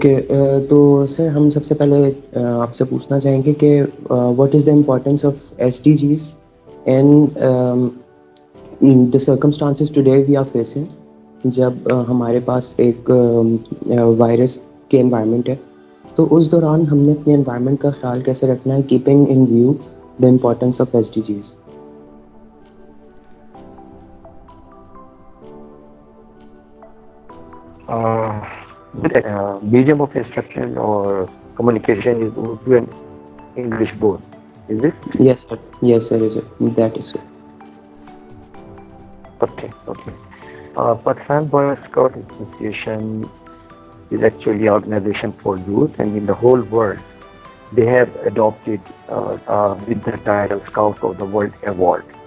Okay, تو سر ہم سب سے پہلے آپ سے پوچھنا چاہیں گے کہ what is the importance of S D Gs and the circumstances today we are facing, جب ہمارے پاس ایک وائرس کے انوائرمنٹ ہے، تو اس دوران ہم نے اپنے انوائرمنٹ کا خیال کیسے رکھنا ہے، keeping in view the importance of S D Gs. Medium of instruction or communication is Urdu and English both. Is it? Yes sir, yes sir, is it, that is it. Okay, okay. Pakistan Boy Scout Association is actually an organization for youth, and in the whole world, they have adopted with the title Scout of the World Award.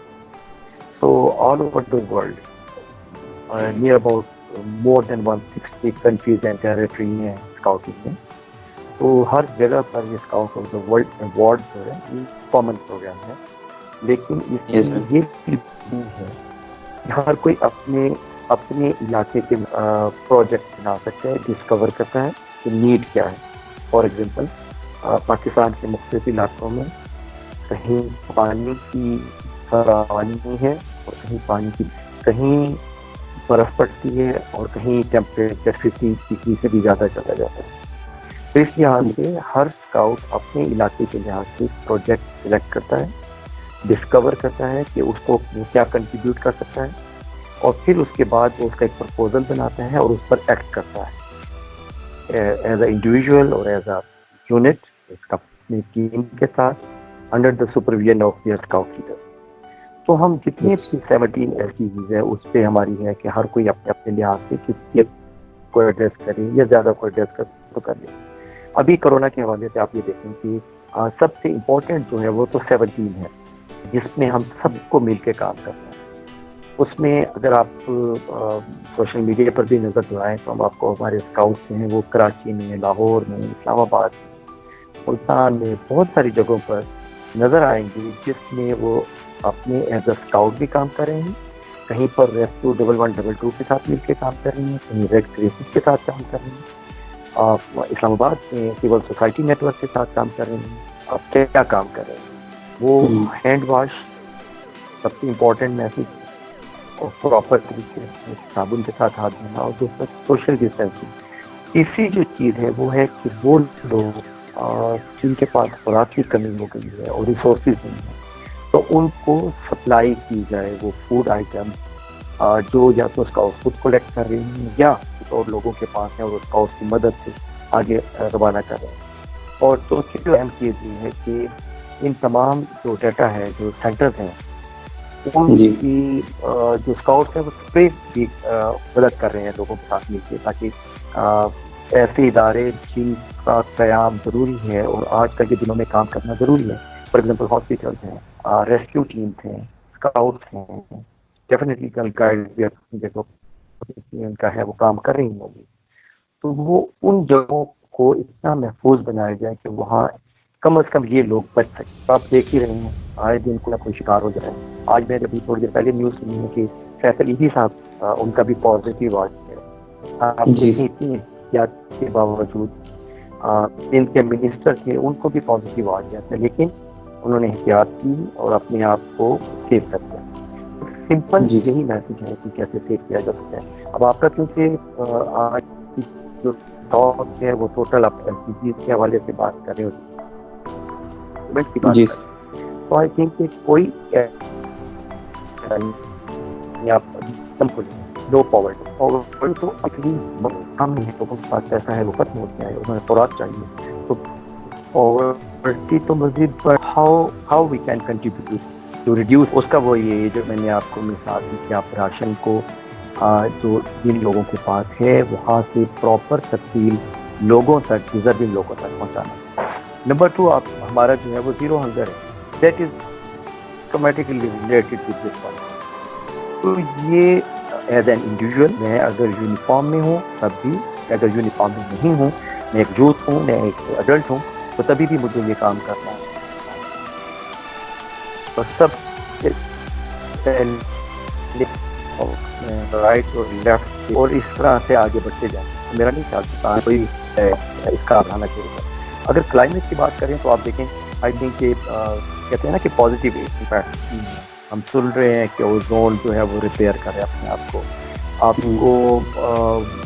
So all over the world, near about more than 160 countries and territory ہیں scouting میں. تو ہر جگہ پر یہ scout of the world award جو ہے یہ common programme ہے، لیکن اس Yes میں sir. یہ بھی ہے کہ ہر کوئی اپنے علاقے کے پروجیکٹ بنا سکتا ہے، ڈسکور کرتا ہے کہ نیڈ کیا ہے. فار ایگزامپل پاکستان کے مختلف علاقوں میں کہیں پانی کی فراوانی نہیں ہے، اور کہیں برف پڑتی ہے، اور کہیں ٹیمپریچر 50 ڈگری سے بھی زیادہ چلا جاتا ہے. تو اس لحاظ سے ہر اسکاؤٹ اپنے علاقے کے لحاظ سے پروجیکٹ سلیکٹ کرتا ہے، ڈسکور کرتا ہے کہ اس کو کیا کنٹریبیوٹ کر سکتا ہے، اور پھر اس کے بعد وہ اس کا ایک پرپوزل بناتا ہے اور اس پر ایکٹ کرتا ہے ایز اے انڈیویژل اور ایز اے یونٹ اپنی ٹیم کے ساتھ under the supervision of their scout leader. تو ہم جتنے Yes. بھی 17 ایس ڈی جیز ہے اس پہ ہماری ہے کہ ہر کوئی اپنے اپنے لحاظ سے کسی کو ایڈریس کرے یا زیادہ کو ایڈریس کر تو کر لے. ابھی کرونا کے حوالے سے آپ یہ دیکھیں کہ سب سے امپورٹنٹ جو ہے وہ تو 17 ہے، جس میں ہم سب کو مل کے کام کرنا ہے. اس میں اگر آپ سوشل میڈیا پر بھی نظر دوڑائیں تو ہم آپ کو ہمارے اسکاؤٹس ہیں وہ کراچی میں، لاہور میں، اسلام آباد میں، ملتان میں، بہت ساری جگہوں پر نظر آئیں گے جس میں وہ اپنے ایز اے اسکاؤٹ بھی کام کر رہے ہیں. کہیں پر ریسکیو 1122 کے ساتھ مل کے کام کر رہی ہیں، کہیں ریڈ کریسس کے ساتھ کام کر رہی ہیں، اسلام آباد میں سول سوسائٹی نیٹ ورک کے ساتھ کام کر رہے ہیں. اب کیا کام کر رہے ہیں وہ ہینڈ واش سب سے امپورٹنٹ میسج، اور پراپر طریقے سے صابن کے ساتھ ہاتھ دھونا، اور دوسرا سوشل ڈسٹینسنگ. تیسری جو چیز ہے وہ ہے کہ وہ لوگ جن کے پاس خوراک کی کمی ہو گئی ہے اور ریسورسز نہیں ہیں تو ان کو سپلائی کی جائے وہ فوڈ آئٹم جو یا تو اسکاؤٹ خود کلیکٹ کر رہی ہیں یا کچھ اور لوگوں کے پاس ہیں اور اسکاؤٹ کی مدد سے آگے روانہ کر رہے ہیں. اور چوتھی جو اہم چیز یہ ہے کہ ان تمام جو ڈیٹا ہے جو سینٹرز ہیں ان جی. کی جو اسکاؤٹس ہیں وہ اسپرے بھی مدد کر رہے ہیں لوگوں کے ساتھ مل کے، تاکہ ایسے ادارے جن کا قیام ضروری ہے اور آج کل کے دنوں میں کام کرنا ضروری ہے، فار ایگزامپل ہاسپٹلس ہیں، ریسکیو ٹیمس ہیں، اسکاؤٹس ہیں، ڈیفینیٹلی گائیڈ بھی اپنی جگہ ان کا ہے وہ کام کر رہی ہوگی. تو وہ ان جگہوں کو اتنا محفوظ بنایا جائے کہ وہاں کم از کم یہ لوگ بچ سکیں. آپ دیکھ ہی رہے ہیں آئے دن کوئی نہ کوئی شکار ہو جائے. آج میں ابھی تھوڑی دیر پہلے نیوز سنی ہے کہ فیصل عیدی صاحب ان کا بھی پازیٹیو آ ہے. آپ جی دیکھیں اتنی احتیاط کے باوجود ان کے منسٹر تھے ان کو بھی پازیٹیو آ گیا تھا، لیکن انہوں نے احتیاط کی اور اپنے آپ کو سیو کر دیا. سمپل جی یہی میسج ہے کہ کیسے سیو کیا جا سکتا ہے. اب آپ کا کیونکہ آج کی جو ٹاک ہے وہ ٹوٹل آپ ایل پی جی کے حوالے سے بات کر رہے ہو، کی بات جی کر رہے ہیں، تو آئی تھنک کہ کوئی آپ لو پاورٹی تو اپنی کم نہیں ہے، لوگوں کے پاس پیسہ ہے وہ ختم ہو گیا ہے، انہیں خوراک چاہیے. تو پاورٹی تو مزید how we can contribute to reduce اس کا وہ یہ جو میں نے آپ کو مثال دی کہ آپ راشن کو جو جن لوگوں کے پاس ہے وہاں سے پراپر تفصیل لوگوں تک، ڈیزرونگ لوگوں تک پہنچانا. نمبر 2 آپ ہمارا جو ہے وہ زیرو ہنگر ہے، that is automatically related with this one. تو یہ ایز این انڈیویژل میں اگر یونیفارم میں ہوں تب بھی، اگر یونیفارم میں نہیں ہوں، میں ایک یوتھ ہوں، میں ایک ایڈلٹ ہوں، تو تبھی بھی مجھے یہ کام کرنا ہے. اور سب سے رائٹ اور لیفٹ اور اس طرح سے آگے بڑھتے جائیں. میرا نہیں خیال تھا کوئی ہے اس کا اپنانا شروع کر. اگر کلائمیٹ کی بات کریں تو آپ دیکھیں آئی تھنک کہ کہتے ہیں نا کہ پازیٹیو امپیکٹ ہم سن رہے ہیں کہ اوزون جو ہے وہ ریپیئر کرے اپنے آپ کو. آپ کو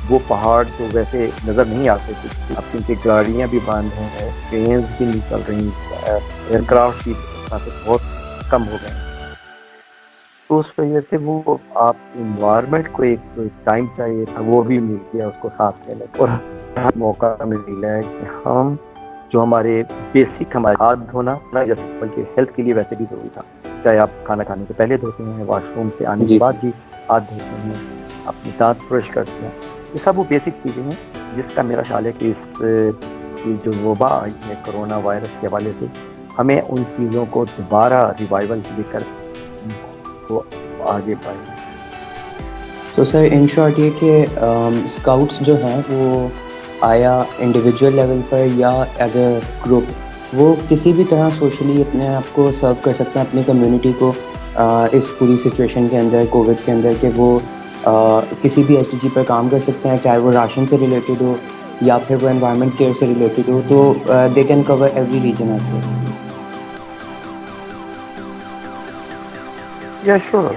وہ پہاڑ جو ویسے نظر نہیں آتے تھے اب کیونکہ گاڑیاں بھی بند ہیں, ٹرینز بھی نہیں چل رہی, ایئر کرافٹ بھی بہت کم ہو گئے ہیں. تو اس وجہ سے وہ آپ انوائرمنٹ کو ایک ٹائم چاہیے تھا, وہ بھی مل گیا اس کو ساتھ لینے کا. اور موقع ملا ہے کہ ہم جو ہمارے بیسک ہمارے ہاتھ دھونا بلکہ ہیلتھ کے لیے ویسے بھی ضروری تھا, چاہے آپ کھانا کھانے سے پہلے دھوتے ہیں, واش روم سے آنے کے جی بعد سر. بھی ہاتھ دھوتے ہیں, اپنے دانت برش کرتے ہیں. یہ سب وہ بیسک چیزیں ہیں جس کا میرا خیال ہے کہ اس جو وبا آئی ہے کرونا وائرس کے حوالے سے ہمیں ان چیزوں کو دوبارہ ریوائول لے کر وہ آگے بڑھیں. تو سر ان شارٹ یہ کہ اسکاؤٹس جو ہیں وہ آیا انڈیویجول لیول پر یا ایز اے گروپ وہ کسی بھی طرح سوشلی اپنے آپ کو سرو کر سکتے ہیں اپنی کمیونٹی کو اس پوری سچویشن کے اندر, کووڈ کے اندر, کہ وہ کسی بھی ایس ٹی جی پر کام کر سکتے ہیں, چاہے وہ راشن سے ریلیٹڈ ہو یا پھر وہ انوائرمنٹ کیئر سے ریلیٹڈ ہو, تو they can cover every region at this. یا شور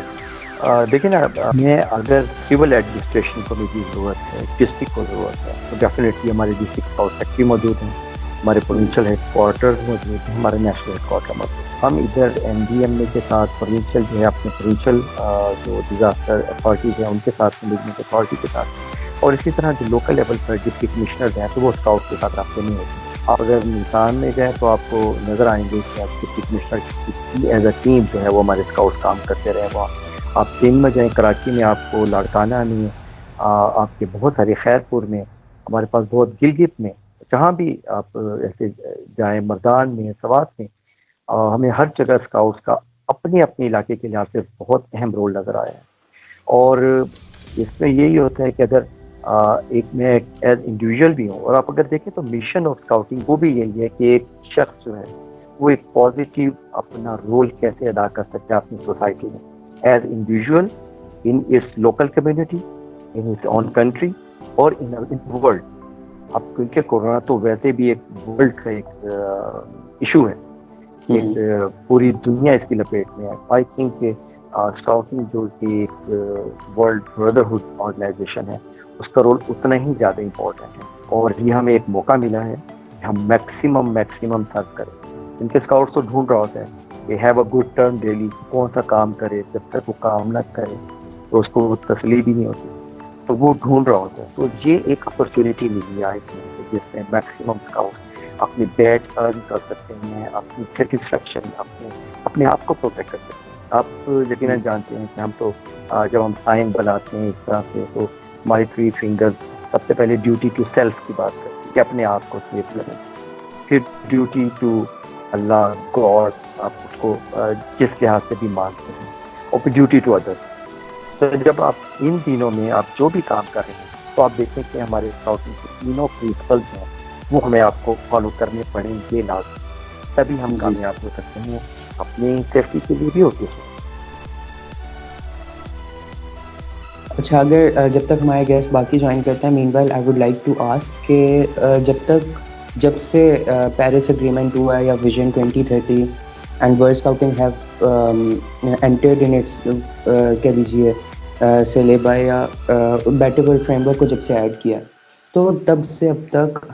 دیکھیں نا, ہمیں اگر سول ایڈمنسٹریشن کو بھی ضرورت ہے, ڈسٹرکٹ کو ضرورت ہے, تو ڈیفینیٹلی ہمارے ڈسٹرکٹ اسکاؤٹ سیکٹری موجود ہیں, ہمارے پروونشل ہیڈ کوارٹرز موجود ہیں, ہمارے نیشنل ہیڈ کوارٹر موجود ہیں. ہم ادھر این ڈی ایم اے کے ساتھ پروونشل جو ہے اپنے پروونشل جو ڈیزاسٹر اتھارٹیز ہیں ان کے ساتھ, مینجمنٹ اتھارٹی کے ساتھ, اور اسی طرح جو لوکل لیول پر ڈپٹی کمشنرز ہیں تو وہ اسکاؤٹ کے ساتھ رابطے میں ہوتے ہیں. آپ اگر ملتان میں جائیں تو آپ کو نظر آئیں گے کہ آپ deputy commissioner as a team جو ہے وہ ہمارے اسکاؤٹ کام کرتے رہے. وہاں آپ سندھ میں جائیں, کراچی میں آپ کو لاڑکانہ میں, آپ کے بہت سارے خیرپور میں, ہمارے پاس بہت گلگت میں, جہاں بھی آپ ایسے جائیں, مردان میں, سوات میں, ہمیں ہر جگہ اسکاؤٹس کا اپنے اپنے علاقے کے لحاظ سے بہت اہم رول نظر آیا ہے. اور اس میں یہی ہوتا ہے کہ اگر ایک میں ایز انڈیویجول بھی ہوں, اور آپ اگر دیکھیں تو مشن آف اسکاؤٹنگ وہ بھی یہی ہے کہ ایک شخص جو ہے وہ ایک پازیٹیو اپنا رول کیسے ادا کر سکتا ہے اپنی سوسائٹی میں, as individual, in its local community, in its own country, اور ان ورلڈ. اب کیونکہ کورونا تو ویسے بھی ایک ورلڈ کا ایک ایشو ہے, ایک پوری دنیا اس کی لپیٹ میں ہے. آئی تھنک کہ اسکاؤٹنگ جو کہ ایک ورلڈ بردرہڈ آرگنائزیشن ہے اس کا رول اتنا ہی زیادہ امپورٹنٹ ہے, اور یہ ہمیں ایک موقع ملا ہے کہ ہم میکسیمم سرو کریں. ان کے اسکاؤٹس تو ڈھونڈ رہا ہوتا ہے کہ have a good turn daily, کون سا کام کرے, جب تک وہ کام نہ کرے تو اس کو تسلی بھی نہیں ہوتی, تو وہ ڈھونڈ رہا ہوتا ہے. تو یہ ایک اپرچونیٹی ملی آئی تھنک جس میں میکسیمم اسکاؤٹ اپنی بیچ ارن کر سکتے ہیں, اپنی سیٹسفیکشن, اپنے آپ کو پروٹیکٹ کر سکتے ہیں. آپ یقیناً جانتے ہیں کہ ہم تو جب ہم سائن بناتے ہیں اس طرح سے تو ہماری 3 فنگرز سب سے پہلے ڈیوٹی ٹو سیلف کی بات کرتے ہیں کہ اپنے آپ کو سیف کریں, پھر ڈیوٹی ٹو اللہ گاڈ, آپ اس کو جس لحاظ سے بھی مانتے ہیں, اور پھر ڈیوٹی ٹو ادرس. تو جب آپ ان دنوں میں آپ جو بھی کام کر رہے ہیں تو آپ دیکھیں کہ ہمارے اسکاؤٹنگ کے تینوں پرنسپلز ہیں وہ ہمیں آپ کو فالو کرنے پڑیں گے لازم, تبھی ہم جی. کامیاب ہو سکتے ہیں اپنی سیفٹی کے لیے بھی ہوتی ہے. اچھا, اگر جب تک ہمارے گیسٹ باقی جوائن کرتے ہیں, meanwhile I would like to ask کہ جب سے پیرس اگریمنٹ ہوا ہے یا vision 2030 and world scouting have entered in its کہہ لیجیے سلیبا یا بیٹر ورلڈ فریم ورک کو جب سے ایڈ کیا, تو تب سے اب تک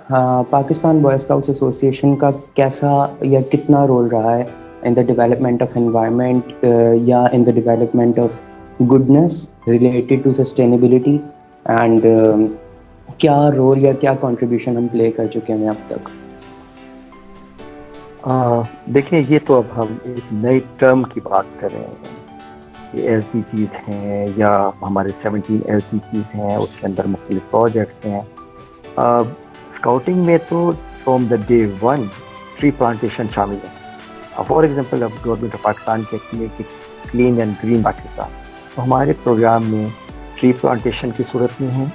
پاکستان بوائے اسکاؤٹس ایسوسیشن کا کیسا یا کتنا رول رہا ہے in the development of environment یا in the development of goodness related to sustainability, and کیا رول یا کیا کنٹریبیوشن ہم پلے کر چکے ہیں اب تک؟ دیکھیں, یہ تو اب ہم ایک نئی ٹرم کی بات کر رہے ہیں کہ ایل سی چیز ہیں یا ہمارے 17 ایل سی چیز ہیں, اس کے اندر مختلف پروجیکٹس ہیں. اسکاؤٹنگ میں تو from the day one tree plantation شامل ہے. فار ایگزامپل اب گورنمنٹ آف پاکستان کے کلین اینڈ گرین پاکستان, تو ہمارے پروگرام میں ٹری پلانٹیشن کی صورت میں ہے,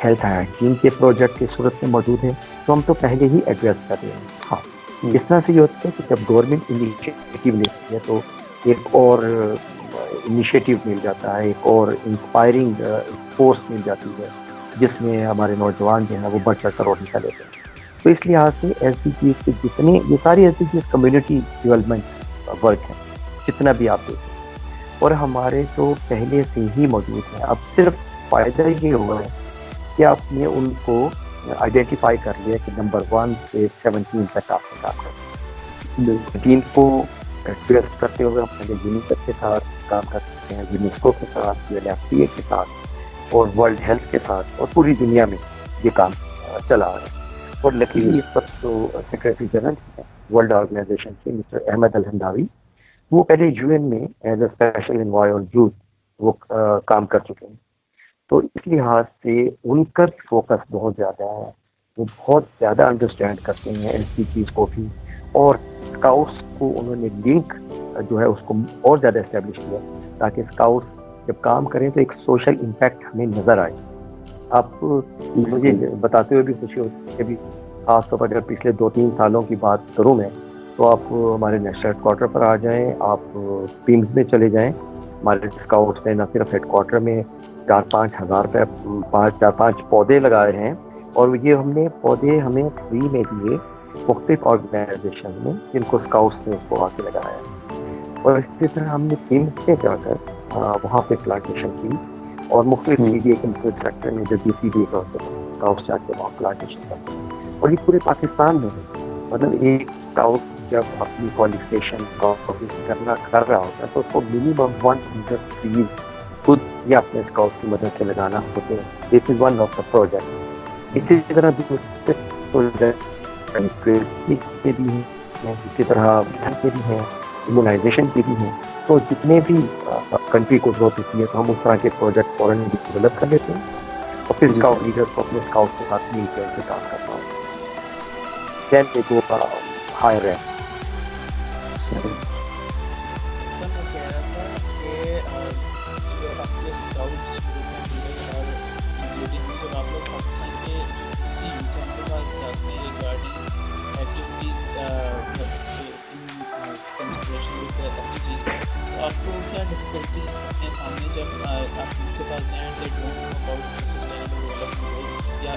ہیلتھ ہائجین کے پروجیکٹ کی صورت میں موجود ہے, تو ہم تو پہلے ہی ایڈریس کر رہے ہیں. ہاں, اس طرح سے یہ ہوتا ہے کہ جب گورنمنٹ انیشیٹو لیتی ہے تو ایک اور انیشیٹو مل جاتا ہے, ایک اور انسپائرنگ فورس مل جاتی ہے, جس میں ہمارے نوجوان جو ہیں وہ بڑھ چڑھ کر اور حصہ لیتے ہیں. تو اس لحاظ سے ایس ڈی جیز کے جتنے یہ ساری S D Gs community development work ہے جتنا بھی آپ دیکھیں, اور ہمارے جو پہلے سے ہی موجود ہیں. اب صرف فائدہ یہ ہوا ہے کہ آپ نے ان کو آئیڈینٹیفائی کر لیا کہ نمبر 1 سے 17 تک آپ نے کام کرنا. بالکل. ٹیم کو ایڈریس کرتے ہوئے ہم پہلے یونیسیف کے ساتھ کام کرتے ہیں, یونیسکو کے ساتھ, UNFPA کے ساتھ اور ورلڈ ہیلتھ کے ساتھ, اور پوری دنیا میں یہ کام چلا رہا ہے. اور لکیلی اس وقت جو سیکرٹری جنرل ہیں ورلڈ آرگنائزیشن کے مسٹر احمد الہنداوی, وہ پہلے UN میں ایز اے اسپیشل انوائے اور یوتھ وہ کام کر چکے ہیں. تو اس لحاظ سے ان کا فوکس بہت زیادہ ہے, وہ بہت زیادہ انڈرسٹینڈ کرتے ہیں ایس ڈی جیز کو بھی, اور اسکاؤٹس کو انہوں نے لنک جو ہے اس کو اور زیادہ اسٹیبلش کیا تاکہ اسکاؤٹس جب کام کریں تو ایک سوشل امپیکٹ ہمیں نظر آئے. آپ مجھے بتاتے ہوئے بھی خوشی ہوتی ہے کہ ابھی خاص طور پر اگر پچھلے 2-3 سالوں کی بات کروں میں, تو آپ ہمارے نیشنل ہیڈ کوارٹر پر آ جائیں, آپ ٹیمز میں چلے جائیں. ہمارے اسکاؤٹس نے نہ صرف ہیڈ کوارٹر میں 4-5 ہزار روپے 4-5 پودے لگائے ہیں, اور یہ ہم نے پودے ہمیں فری میں دیے مختلف آرگنائزیشن میں جن کو اسکاؤٹس نے اس کو آ کے لگایا ہے. اور اسی طرح ہم نے ٹیمز میں جا کر وہاں پہ پلانٹیشن کی, اور مختلف PDA کے مختلف سیکٹر میں جو DCD کا اسکاؤٹس جا کے وہاں پلانٹیشن کرتے ہیں. اور یہ پورے پاکستان میں ہے. مطلب ایک اسکاؤٹ جب اپنی کوالیفکیشن کر رہا ہوتا ہے تو اس کو منیمم 100 ٹریز خود یا اپنے اسکاؤٹ کی مدد سے لگانا ہوتے ہیں. This is one of the project. اسی طرح کے بھی ہیں, اسی طرح کے بھی ہیں, امونائزیشن کے بھی ہیں. تو جتنے بھی کنٹری کو ضرورت ہوتی ہے تو ہم اس طرح کے پروجیکٹ فوراً ڈیولپ کر لیتے ہیں, اور پھر اسکاؤٹ لیڈر کو اپنے اسکاؤٹ کے ساتھ مل کر کے کام کرنا ہوتا ہے. دین دے گو ہائر رینک. آپ کو کیا ڈفیکلٹیز اپنے سامنے جب آپ کے پاس ہیں کہ ڈونٹ اباؤٹ یا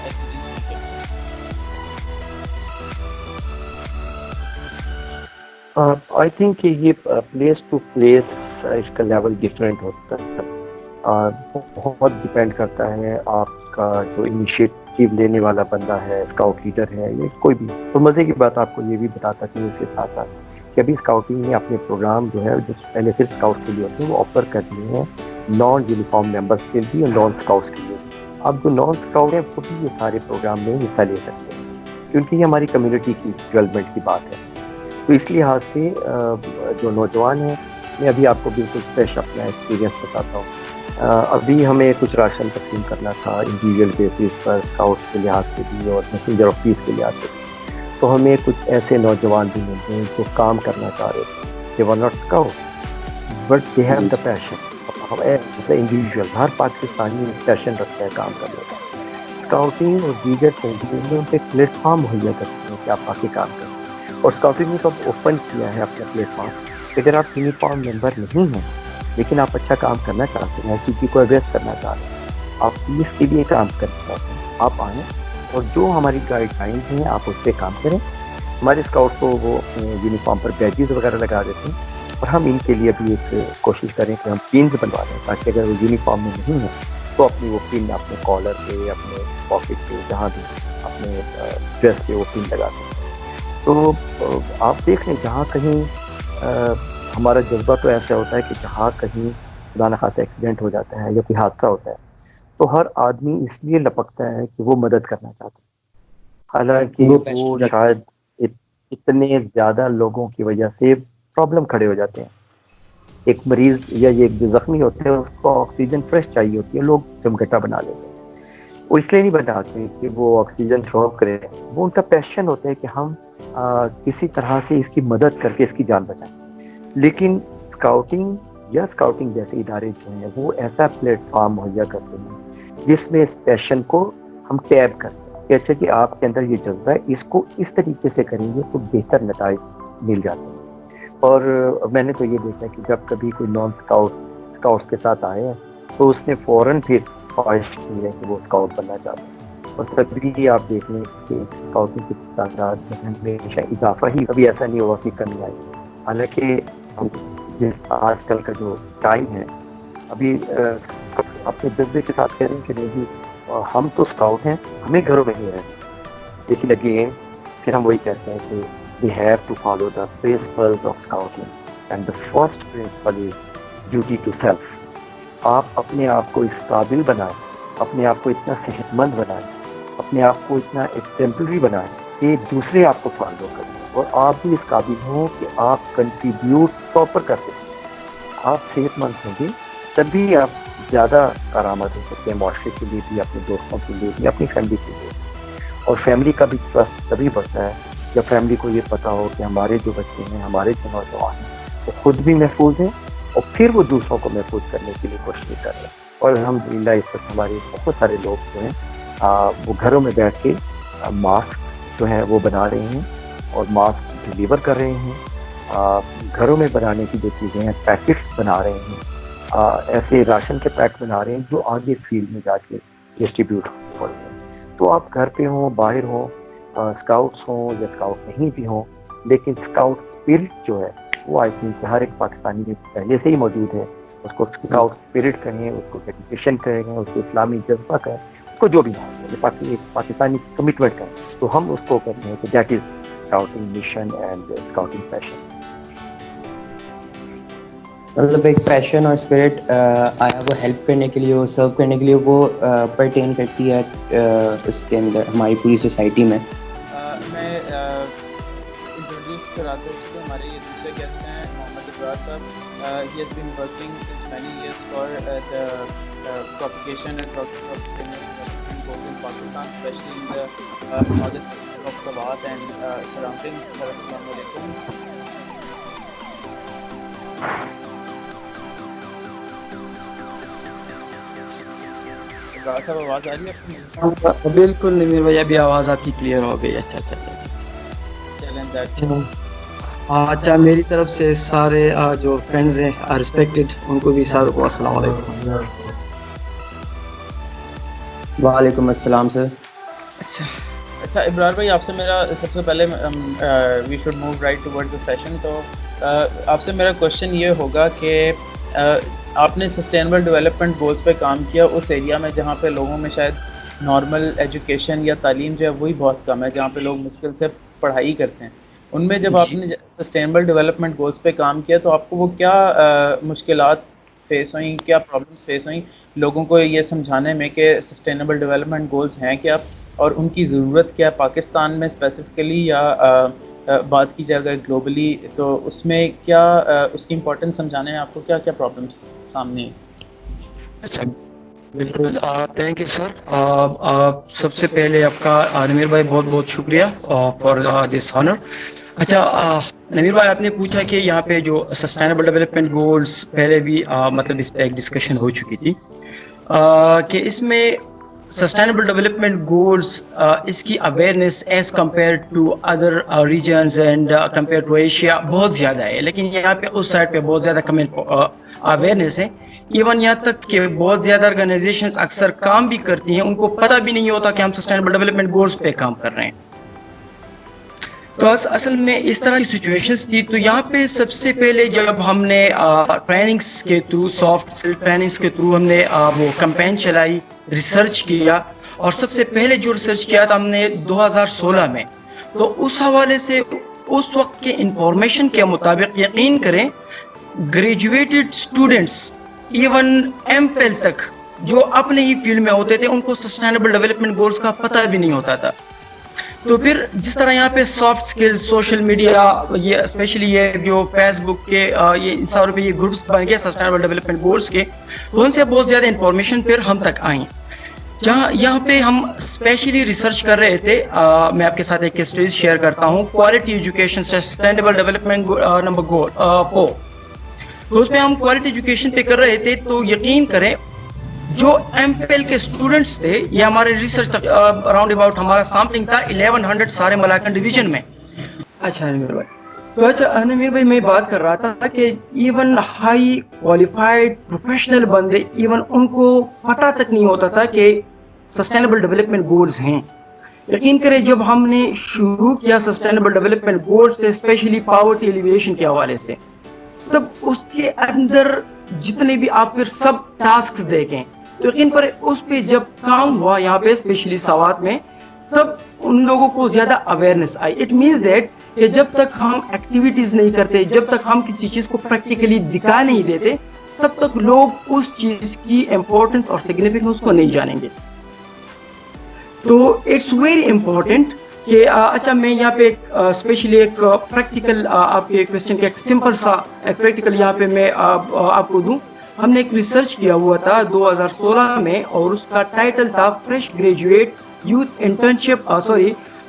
آئی تھنک کہ یہ پلیس ٹو پلیس اس کا لیول ڈفرینٹ ہوتا ہے, بہت ڈپینڈ کرتا ہے آپ کا جو انیشیٹو لینے والا بندہ ہے, اسکاؤٹ لیڈر ہے یا کوئی بھی. تو مزے کی بات آپ کو یہ بھی بتاتا کہ اس کے ساتھ ساتھ کہ ابھی اسکاؤٹنگ نے اپنے پروگرام جو ہے جو پہلے صرف اسکاؤٹ کے لیے ہوتے ہیں وہ آفر کر دیے ہیں نان یونیفارم ممبرس کے لیے اور نان اسکاؤٹس کے لیے. اب جو نان اسکاؤٹ ہیں وہ بھی یہ سارے پروگرام میں حصہ لے سکتے ہیں, کیونکہ یہ ہماری کمیونٹی کی ڈیولپمنٹ کی بات ہے. تو اس لحاظ سے جو نوجوان ہیں, میں ابھی آپ کو بالکل فریش اپنا ایکسپیرینس بتاتا ہوں. ابھی ہمیں کچھ راشن تقسیم کرنا تھا انڈیویجول بیسس پر اسکاؤٹس کے لحاظ سے بھی اور میسنجر آف پیس کے لحاظ سے بھی. تو ہمیں کچھ ایسے نوجوان بھی ملتے ہیں جو کام کرنا چاہ رہے تھے. They were not scout but they have the passion. Individual ہر پاکستانی پیشن رکھتا ہے کام کرنے کا. اسکاؤٹنگ اور دیگر تنظیموں میں پہ پلیٹ فارم مہیا کرتے ہیں کہ آپ آ کے کام کریں, اور اسکاؤٹنگ نے تو اوپن کیا ہے اپنا پلیٹ فارم. اگر آپ یونیفارم ممبر نہیں ہیں لیکن آپ اچھا کام کرنا چاہتے ہیں, کسی کو ایڈریس کرنا چاہتے ہیں, آپ پیس کے لیے کام کرنا چاہتے ہیں, آپ آئیں اور جو ہماری گائیڈ لائنز ہیں آپ اس پہ کام کریں. ہمارے اسکاؤٹ کو وہ اپنے یونیفارم پر بیجز وغیرہ لگا دیتے ہیں, اور ہم ان کے لیے بھی ایک کوشش کریں کہ ہم پنز بنوا دیں تاکہ اگر وہ یونیفارم میں نہیں ہے تو اپنی وہ پن اپنے کالر پہ, اپنے پاکٹ پہ, جہاں بھی اپنے ڈریس پہ وہ پن لگا دیں. تو آپ دیکھ لیں جہاں کہیں ہمارا جذبہ تو ایسا ہوتا ہے کہ جہاں کہیں خدا نخواستہ ایکسیڈنٹ ہو جاتا ہے یا کوئی حادثہ ہوتا ہے تو ہر آدمی اس لیے لپکتا ہے کہ وہ مدد کرنا چاہتا ہے, حالانکہ وہ شاید اتنے زیادہ لوگوں کی وجہ سے پرابلم کھڑے ہو جاتے ہیں. ایک مریض یا ایک جو زخمی ہوتے ہیں اس کو آکسیجن فریش چاہیے ہوتی ہے, لوگ چمگٹا بنا لیتے ہیں. وہ اس لیے نہیں بناتے کہ وہ آکسیجن شو کرے, وہ ان کا پیشن ہوتا ہے کہ ہم کسی طرح سے اس کی مدد کر کے اس کی جان بچائیں. لیکن اسکاؤٹنگ یا اسکاؤٹنگ جیسے ادارے جو ہیں وہ ایسا پلیٹ فارم مہیا کرتے ہیں جس میں اس پیشن کو ہم ٹیب کرتے ہیں کہ اچھا کہ آپ کے اندر یہ جذبہ ہے, اس کو اس طریقے سے کریں گے تو بہتر نتائج مل جاتے ہیں. اور میں نے تو یہ دیکھا کہ جب کبھی کوئی نان اسکاؤٹس کے ساتھ آئے ہیں تو اس نے فوراً پھر خواہش کی ہے کہ وہ اسکاؤٹ بننا چاہتے ہیں، اور تبھی آپ دیکھ لیں کہ اسکاؤٹنگ کی تعداد میں ہمیشہ اضافہ ہی، کبھی ایسا نہیں ہوا کہ کمی آئی. حالانکہ جس آج کل کا جو ٹائم ہے، ابھی اپنے جذبے کے ساتھ کہہ رہے ہیں کہ نہیں جی ہم تو اسکاؤٹ ہیں، ہمیں گھروں میں ہی رہنا، لیکن اگین پھر ہم وہی کہتے ہیں کہ we have to follow the principles of scouting, and the first principle is duty to self. آپ اپنے آپ کو اس قابل بنائیں، اپنے آپ کو اتنا صحت مند بنائیں، اپنے آپ کو اتنا ایکزمپلری بنائیں کہ دوسرے آپ کو فالو کریں، اور آپ بھی اس قابل ہوں کہ آپ کنٹریبیوٹ پراپر کرتے ہیں. آپ صحت مند ہوں گے تبھی آپ زیادہ کارآمد ہو سکتے ہیں، معاشرے کے لیے بھی، اپنے دوستوں کے لیے بھی، اپنی فیملی کے لیے. اور فیملی کا بھی ٹرسٹ تبھی بڑھتا ہے جب فیملی کو یہ پتہ ہو کہ ہمارے جو بچے ہیں، ہمارے جو نوجوان ہیں، وہ خود بھی محفوظ ہیں اور پھر وہ دوسروں کو محفوظ کرنے کے لیے کوشش کر رہے ہیں. اور الحمدللہ اس وقت ہمارے بہت سارے لوگ جو ہیں وہ گھروں میں بیٹھ کے ماسک جو ہے وہ بنا رہے ہیں اور ماسک ڈلیور کر رہے ہیں. گھروں میں بنانے کی جو چیزیں ہیں، پیکٹس بنا رہے ہیں، ایسے راشن کے پیک بنا رہے ہیں جو آگے فیلڈ میں جا کے ڈسٹریبیوٹ ہو رہے ہیں. تو آپ گھر پہ ہوں، باہر ہوں، اسکاؤٹس ہوں یا اسکاؤٹ نہیں بھی ہوں، لیکن اسکاؤٹ اسپرٹ جو ہے وہ آئی تھنک کہ ہر ایک پاکستانی میں پہلے سے ہی موجود ہے. اس کو اسکاؤٹ اسپرٹ کہیں، اس کو ڈیڈیکیشن کریں، اس کو اسلامی جذبہ کریں، اس کو جو بھی پاکستانی کمٹمنٹ کریں، تو ہم اس کو کہتے ہیں کہ that is scouting mission and scouting passion. مطلب ایک پیشن اور اسپرٹ آیا وہ ہیلپ کرنے کے لیے، وہ سرو کرنے کے لیے، وہ پرٹین کرتی ہے اس کے اندر ہماری پوری سوسائٹی میں. میں انٹروڈیوس کراتا ہوں اس کو. ہمارے یہ دوسرے گیسٹ ہیں محمد ابرار صاحب. He has been working since many years for the propagation and progress of sustainable development goals in Pakistan, especially in the northern sector of Swat and surroundings. Assalamu alaikum. صاحب آواز آ رہی ہے؟ بالکل نمیر بھائی، ابھی آواز آپ کی کلیئر ہو گئی. اچھا اچھا اچھا اچھا. میری طرف سے سارے جو فرینڈز ہیں ریسپیکٹڈ، ان کو بھی ساروں کو السلام علیکم. وعلیکم السلام سر. اچھا ابرار بھائی، آپ سے میرا سب سے پہلے we should move right toward the session. تو آپ سے میرا کوشچن یہ ہوگا کہ آپ نے سسٹینیبل ڈیولپمنٹ گولز پہ کام کیا اس ایریا میں جہاں پہ لوگوں میں شاید نارمل ایجوکیشن یا تعلیم جو ہے وہی بہت کم ہے، جہاں پہ لوگ مشکل سے پڑھائی کرتے ہیں. ان میں جب آپ نے سسٹینیبل ڈیولپمنٹ گولز پہ کام کیا تو آپ کو وہ کیا مشکلات فیس ہوئیں، کیا پرابلمس فیس ہوئیں لوگوں کو یہ سمجھانے میں کہ سسٹینیبل ڈیولپمنٹ گولز ہیں کیا اور ان کی ضرورت کیا پاکستان میں اسپیسیفکلی، یا بات کی جائے اگر گلوبلی تو اس میں کیا اس کی امپورٹنس سمجھانے میں آپ کو کیا کیا پرابلمس سامنے ہیں؟ اچھا بالکل، تھینک یو سر. سب سے پہلے آپ کا نمیر بھائی بہت بہت شکریہ فار دس آنر. اچھا نمیر بھائی، آپ نے پوچھا کہ یہاں پہ جو سسٹینیبل ڈیولپمنٹ گولز پہلے بھی مطلب اس پہ ایک ڈسکشن ہو چکی تھی کہ اس میں سسٹینیبل ڈیولپمنٹ گولز اس کی awareness as compare to other regions and compare to Asia بہت زیادہ ہے، لیکن یہاں پہ اس سائڈ پہ بہت زیادہ کم اویئرنیس ہے. ایون یہاں تک کہ بہت زیادہ آرگنائزیشنز اکثر کام بھی کرتی ہیں، ان کو پتہ بھی نہیں ہوتا کہ ہم سسٹینیبل ڈیولپمنٹ گولز پہ کام کر رہے ہیں. تو اصل میں اس طرح کی سچویشنز تھی. تو یہاں پہ سب سے پہلے جب ہم نے ٹریننگز کے تھرو، سافٹ اسکل ٹریننگز کے تھرو ہم نے وہ کمپین چلائی، ریسرچ کیا، اور سب سے پہلے جو ریسرچ کیا تھا ہم نے 2016 میں. تو اس حوالے سے اس وقت کے انفارمیشن کے مطابق یقین کریں graduated students even M Phil تک جو اپنے ہی فیلڈ میں ہوتے تھے ان کو سسٹینیبل ڈیولپمنٹ گولز کا پتہ بھی نہیں ہوتا تھا. تو پھر جس طرح یہاں پہ سافٹ اسکلز، سوشل میڈیا، یہ اسپیشلی یہ جو فیس بک کے یہ ان ساروں پہ یہ گروپس بن گئے سسٹینیبل ڈیولپمنٹ گولز کے، تو ان سے بہت زیادہ انفارمیشن پھر ہم تک آئیں. جہاں یہاں پہ ہم اسپیشلی ریسرچ کر رہے تھے، میں آپ کے ساتھ ایک اسٹڈیز شیئر کرتا ہوں، quality education sustainable development number 4. تو اس پہ ہم کوالٹی ایجوکیشن پہ کر رہے تھے. تو یقین کریں جو ایم فل کے اسٹوڈنٹس تھے، یہ ہمارے ریسرچ اراؤنڈ اباؤٹ ہمارا سیمپلنگ تھا 1100 سارے ملاکنڈ ڈویژن میں. اچھا نمیر بھائی، تو اچھا انمیر بھائی میں بات کر رہا تھا کہ ایون ہائی کوالیفائڈ پروفیشنل بندے ایون ان کو پتہ تک نہیں ہوتا تھا کہ سسٹینیبل ڈیولپمنٹ گولز ہیں. یقین کریں جب ہم نے شروع کیا سسٹینیبل ڈیولپمنٹ گولز سے اسپیشلی پاورٹی ایلیویشن کے حوالے سے, تب اس کے اندر جتنے بھی آپ پھر سب ٹاسک دیکھیں تو یقین پر اس پہ جب کام ہوا یہاں پہ اسپیشلی سوات میں, تب ان لوگوں کو زیادہ awareness I. It means that کہ جب تک ہم ایکٹیویٹیز نہیں کرتے, جب تک ہم کسی چیز کو پریکٹیکلی دکھا نہیں دیتے, تب تک لوگ اس چیز کی امپورٹنس اور سگنیفیکنس کو نہیں جانیں گے. تو اٹس ویری امپورٹنٹ کہ اچھا میں یہاں پہ اسپیشلی ایک پریکٹیکل آپ کے کوشچن کا ایک سمپل سا ایک پریکٹیکل یہاں پہ میں آپ کو دوں. ہم نے ایک ریسرچ کیا ہوا تھا 2016 میں اور اس کا ٹائٹل تھا fresh graduate youth internship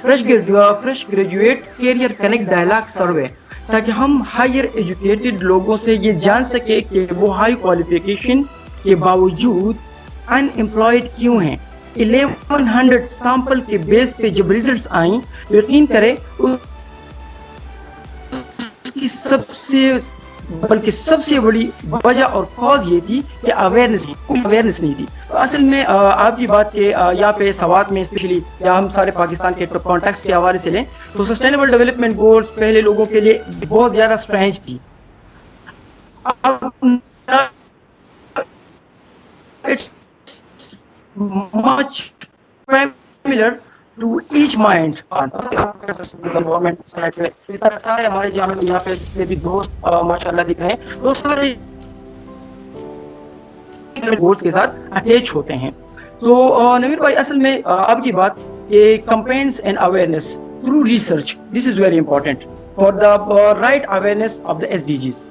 fresh graduate career connect dialogue survey, تاکہ ہم ہائر ایجوکیٹڈ لوگوں سے یہ جان سکیں کہ وہ ہائی کوالیفیکیشن کے باوجود ان امپلائڈ کیوں ہیں. 1100 سیمپل کے بیس پہ جب ریزلٹس آئیں تو یقین کریں اس کی سب سے بڑی وجہ اور کاز یہ تھی کہ اویئرنیس نہیں تھی. اصل میں آپ کی بات کہ یہاں پہ سوات میں اسپیشلی یا ہم سارے پاکستان کے کانٹیکسٹ کے حوالے سے لیں تو سسٹینیبل ڈیولپمنٹ گولز پہلے لوگوں کے لیے بہت زیادہ اسٹرینج تھی. much familiar to each mind. سارے ہمارے یہاں پہ بھی دوست ماشاءاللہ دکھ رہے ہیں, وہ سارے گولز کے ساتھ اٹیچ ہوتے ہیں. تو نویر بھائی اصل میں آپ کی بات کہ campaigns and awareness through research, this is very important for the right awareness of the SDGs.